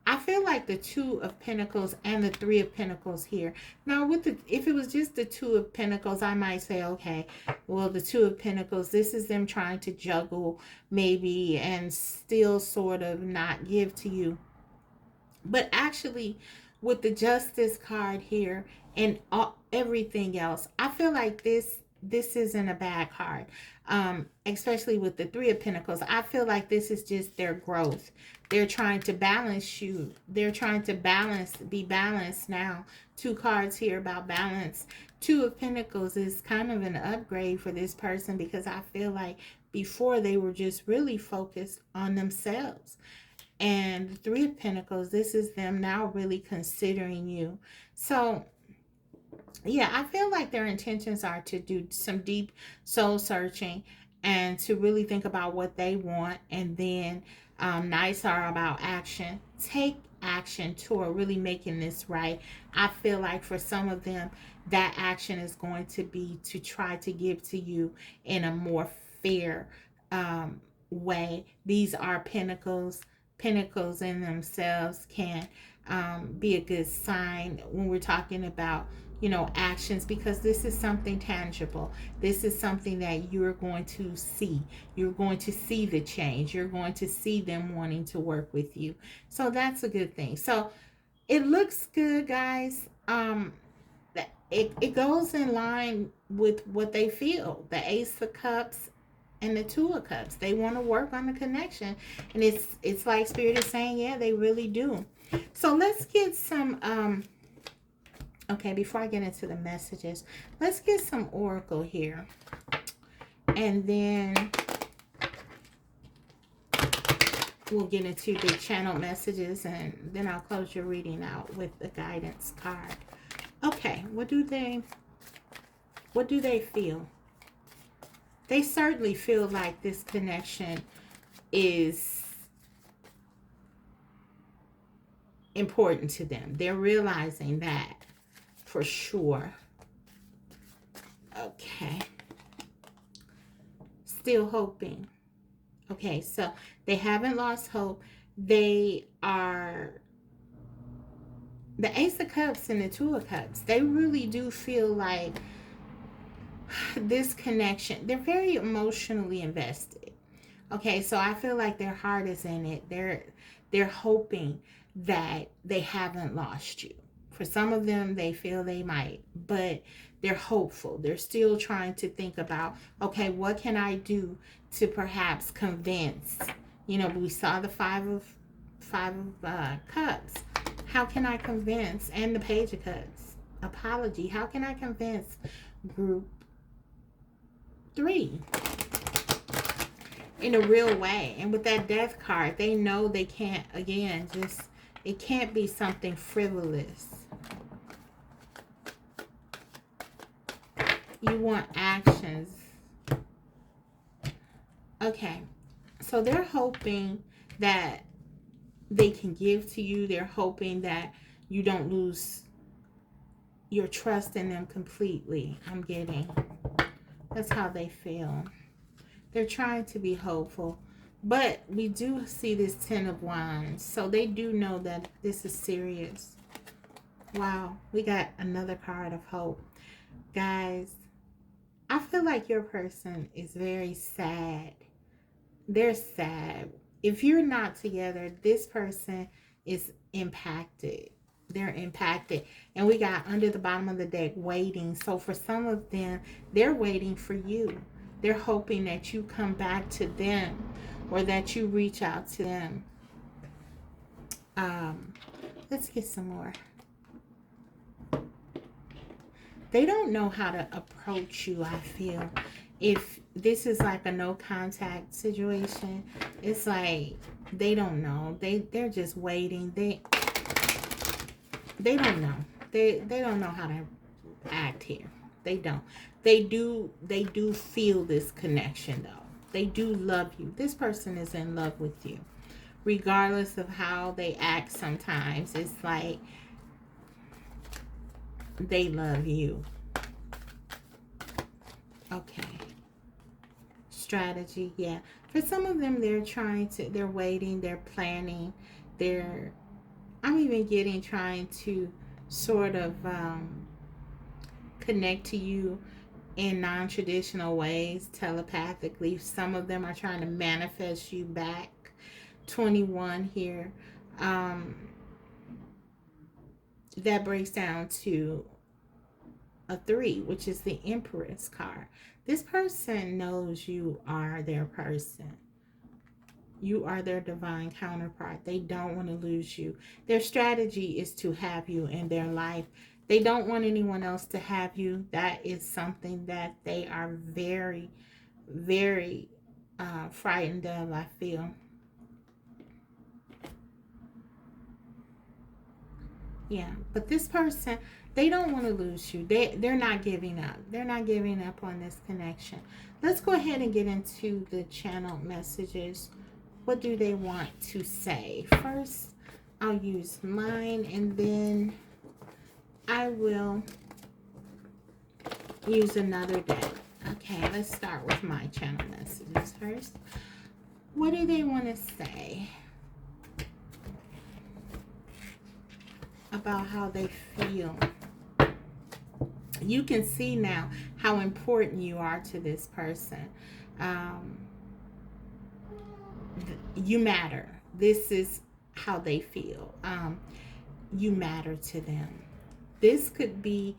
Speaker 1: I feel like the Two of Pentacles and the Three of Pentacles here. Now, if it was just the Two of Pentacles, I might say, okay, well, the Two of Pentacles, this is them trying to juggle maybe and still sort of not give to you. But actually, with the Justice card here and everything else, I feel like this isn't a bad card. Especially with the Three of Pentacles, I feel like this is just their growth. They're trying to balance you. They're trying to be balanced now. Two cards here about balance. Two of Pentacles is kind of an upgrade for this person, because I feel like before they were just really focused on themselves. And the Three of Pentacles, this is them now really considering you. So yeah, I feel like their intentions are to do some deep soul searching and to really think about what they want. And then nights are about action. Take action toward really making this right. I feel like for some of them, that action is going to be to try to give to you in a more fair way. These are Pentacles. Pentacles in themselves can be a good sign when we're talking about, actions, because this is something tangible. This is something that you're going to see. You're going to see the change. You're going to see them wanting to work with you. So that's a good thing. So it looks good, guys. It goes in line with what they feel. The Ace of Cups and the Two of Cups. They want to work on the connection. And it's like Spirit is saying, yeah, they really do. So let's get some okay, before I get into the messages, let's get some oracle here. And then we'll get into the channel messages, and then I'll close your reading out with the guidance card. Okay, what do they feel? They certainly feel like this connection is important to them. They're realizing that for sure. Okay. Still hoping. Okay, so they haven't lost hope. They are the Ace of Cups and the Two of Cups. They really do feel like this connection. They're very emotionally invested. Okay, so I feel like their heart is in it. They're hoping that they haven't lost you. For some of them, they feel they might, but they're hopeful. They're still trying to think about, okay, what can I do to perhaps convince? You know, we saw the five of cups. How can I convince? And the Page of Cups. Apology. How can I convince group 3 in a real way? And with that Death card, they know they can't, again, just, it can't be something frivolous. You want actions. Okay. So they're hoping that they can give to you. They're hoping that you don't lose your trust in them completely. I'm getting. That's how they feel. They're trying to be hopeful. But we do see this Ten of Wands. So they do know that this is serious. Wow. We got another card of hope. Guys, I feel like your person is very sad. They're sad. If you're not together, this person is impacted. They're impacted. And we got under the bottom of the deck, waiting. So for some of them, they're waiting for you. They're hoping that you come back to them or that you reach out to them. Let's get some more. They don't know how to approach you, I feel. If this is like a no contact situation, it's like they don't know. They're just waiting. They don't know. They don't know how to act here. They don't. They do feel this connection though. They do love you. This person is in love with you. Regardless of how they act sometimes, it's like they love you. Okay. Strategy, yeah. For some of them, they're waiting, they're planning, I'm even trying to sort of connect to you in non-traditional ways, telepathically. Some of them are trying to manifest you back. 21 here. That breaks down to a 3, which is the Empress card. This person knows you are their person. You are their divine counterpart. They don't want to lose you. Their strategy is to have you in their life. They don't want anyone else to have you. That is something that they are very, very frightened of, I feel. Yeah, but this person, they don't want to lose you. They're not giving up. They're not giving up on this connection. Let's go ahead and get into the channel messages. What do they want to say? First, I'll use mine, and then I will use another deck. Okay, let's start with my channel messages first. What do they want to say about how they feel? You can see now how important you are to this person. You matter. This is how they feel. You matter to them. This could be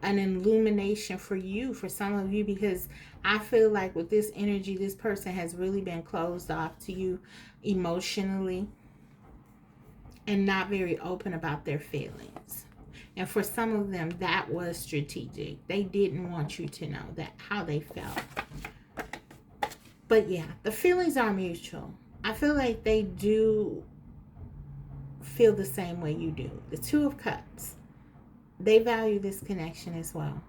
Speaker 1: an illumination for you, for some of you, because I feel like with this energy, this person has really been closed off to you emotionally and not very open about their feelings. And for some of them, that was strategic. They didn't want you to know that how they felt. But yeah, the feelings are mutual. I feel like they do feel the same way you do. The Two of Cups. They value this connection as well.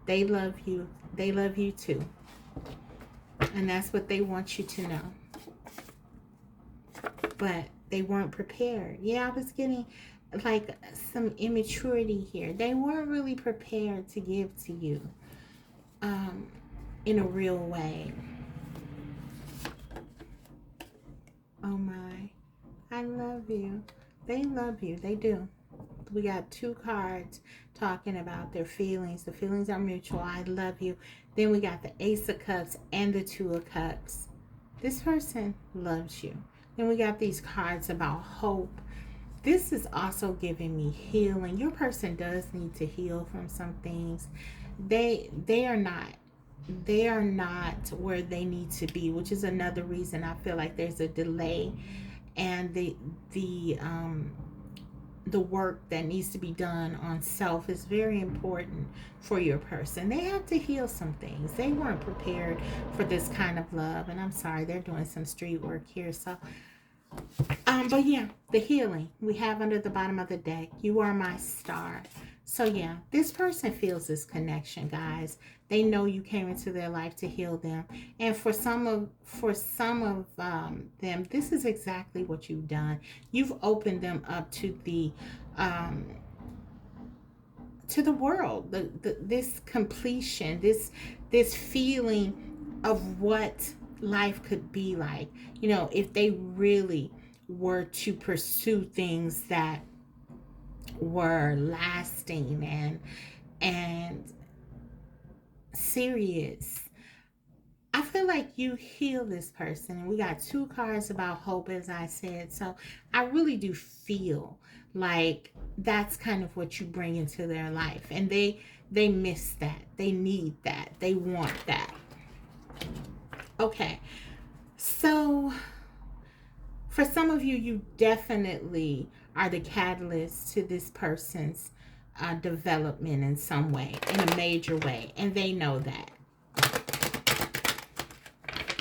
Speaker 1: They love you. They love you too. And that's what they want you to know. But they weren't prepared. Yeah, I was getting like some immaturity here. They weren't really prepared to give to you in a real way. Oh my. I love you. They love you. They do. We got 2 cards talking about their feelings. The feelings are mutual. I love you. Then we got the Ace of Cups and the 2 of Cups. This person loves you. Then we got these cards about hope. This is also giving me healing. Your person does need to heal from some things. They are not where they need to be, which is another reason I feel like there's a delay, and the work that needs to be done on self is very important for your person. They have to heal some things. They weren't prepared for this kind of love, and I'm sorry, they're doing some street work here. So but yeah, the healing we have under the bottom of the deck. You are my star. So yeah, this person feels this connection, guys. They know you came into their life to heal them, and for some of them, this is exactly what you've done. You've opened them up to the world, this completion, this feeling of what life could be like. You know, if they really were to pursue things that were lasting and serious. I feel like you heal this person. And we got 2 cards about hope, as I said. So I really do feel like that's kind of what you bring into their life. And they miss that. They need that. They want that. Okay. So for some of you, you definitely are the catalyst to this person's development in some way, in a major way. And they know that.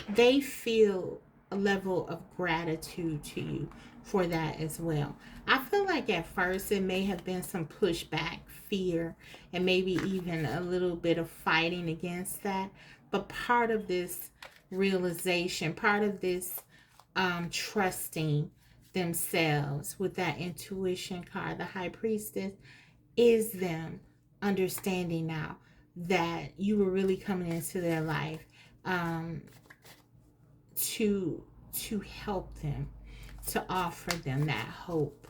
Speaker 1: They feel a level of gratitude to you for that as well. I feel like at first it may have been some pushback, fear, and maybe even a little bit of fighting against that. But part of this realization, part of this trusting themselves with that intuition card, the High Priestess, is them understanding now that you were really coming into their life to help them, to offer them that hope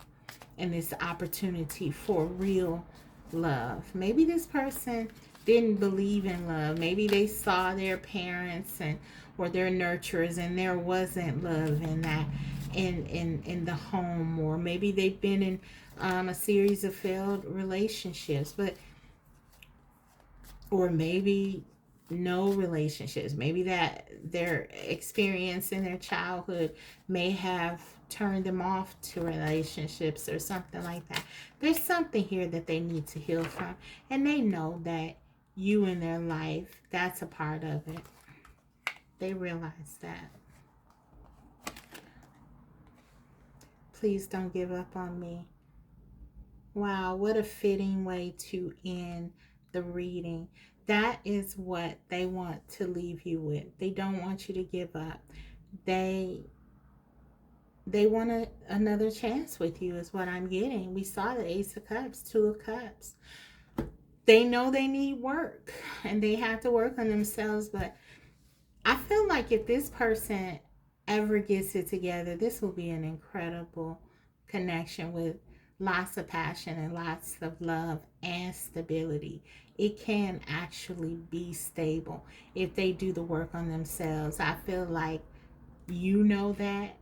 Speaker 1: and this opportunity for real love. Maybe this person didn't believe in love. Maybe they saw their parents or their nurturers, and there wasn't love in that in the home, or maybe they've been in a series of failed relationships, or maybe no relationships. Maybe that their experience in their childhood may have turned them off to relationships or something like that. There's something here that they need to heal from, and they know that you in their life, that's a part of it. They realize that. Please don't give up on me. Wow, what a fitting way to end the reading. That is what they want to leave you with. They don't want you to give up. They want another chance with you, is what I'm getting. We saw the Ace of Cups, 2 of Cups. They know they need work, and they have to work on themselves. But I feel like if this person ever gets it together, this will be an incredible connection with lots of passion and lots of love and stability. It can actually be stable if they do the work on themselves. I feel like you know that,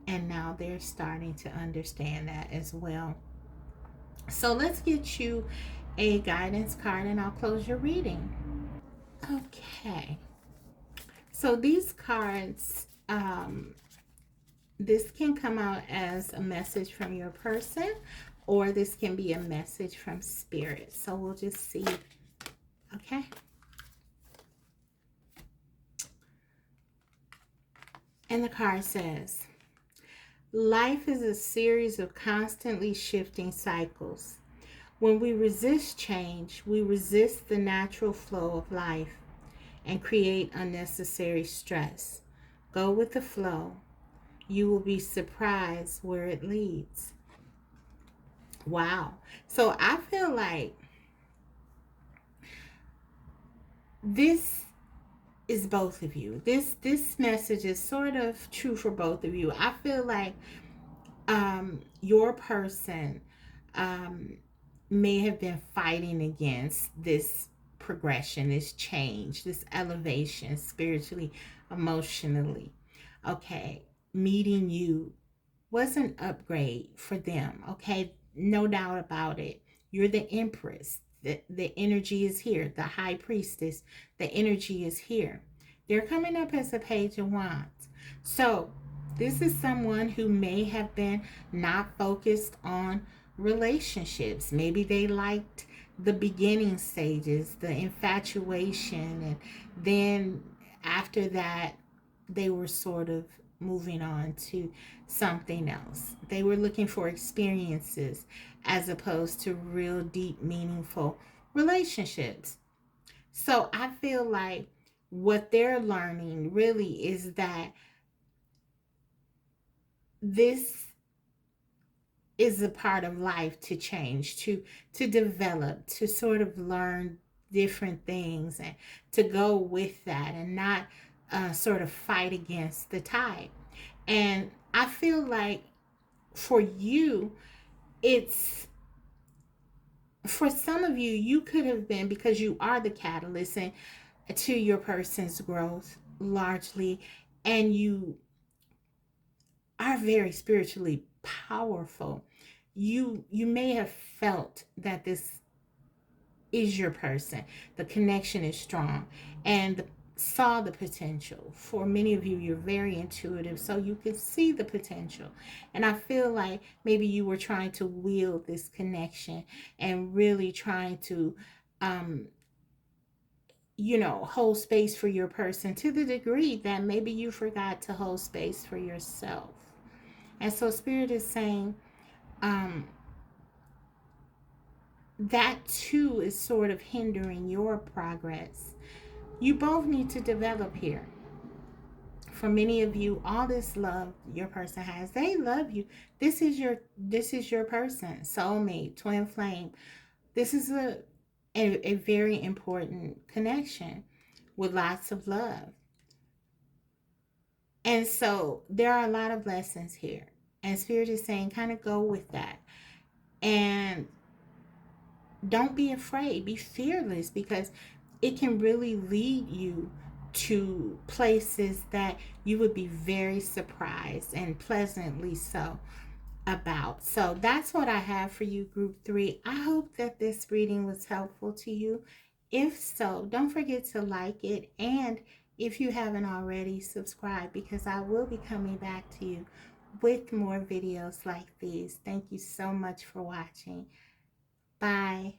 Speaker 1: and now they're starting to understand that as well. So let's get you a guidance card, and I'll close your reading. Okay. So these cards, this can come out as a message from your person, or this can be a message from spirit. So we'll just see. Okay. And the card says, life is a series of constantly shifting cycles. When we resist change, we resist the natural flow of life. and create unnecessary stress. Go with the flow. You will be surprised where it leads. Wow. So I feel like this is both of you. This message is sort of true for both of you. I feel like your person um, may have been fighting against this progression, this change, this elevation spiritually, emotionally. Okay, meeting you was an upgrade for them. Okay, no doubt about it. You're the empress. The energy is here. The high priestess, the energy is here. They're coming up as a page of wands. So this is someone who may have been not focused on relationships. Maybe they liked the beginning stages, the infatuation, and then after that, they were sort of moving on to something else. They were looking for experiences as opposed to real, deep, meaningful relationships. So I feel like what they're learning really is that this is a part of life, to change, to develop, to sort of learn different things and to go with that and not sort of fight against the tide. And I feel like for you, it's for some of you, you could have been, because you are the catalyst and to your person's growth largely, and you are very spiritually powerful. You may have felt that this is your person. The connection is strong, and saw the potential. For many of you, you're very intuitive, so you can see the potential. And I feel like maybe you were trying to wield this connection and really trying to um hold space for your person to the degree that maybe you forgot to hold space for yourself. And so spirit is saying um that too is sort of hindering your progress. You both need to develop here. For many of you, all this love your person has, they love you. This is your person, soulmate, twin flame. This is a very important connection with lots of love. And so there are a lot of lessons here. And spirit is saying kind of go with that. And don't be afraid, be fearless, because it can really lead you to places that you would be very surprised and pleasantly so about. So that's what I have for you, group 3. I hope that this reading was helpful to you. If so, don't forget to like it, and if you haven't already, subscribe, because I will be coming back to you with more videos like these. Thank you so much for watching. Bye.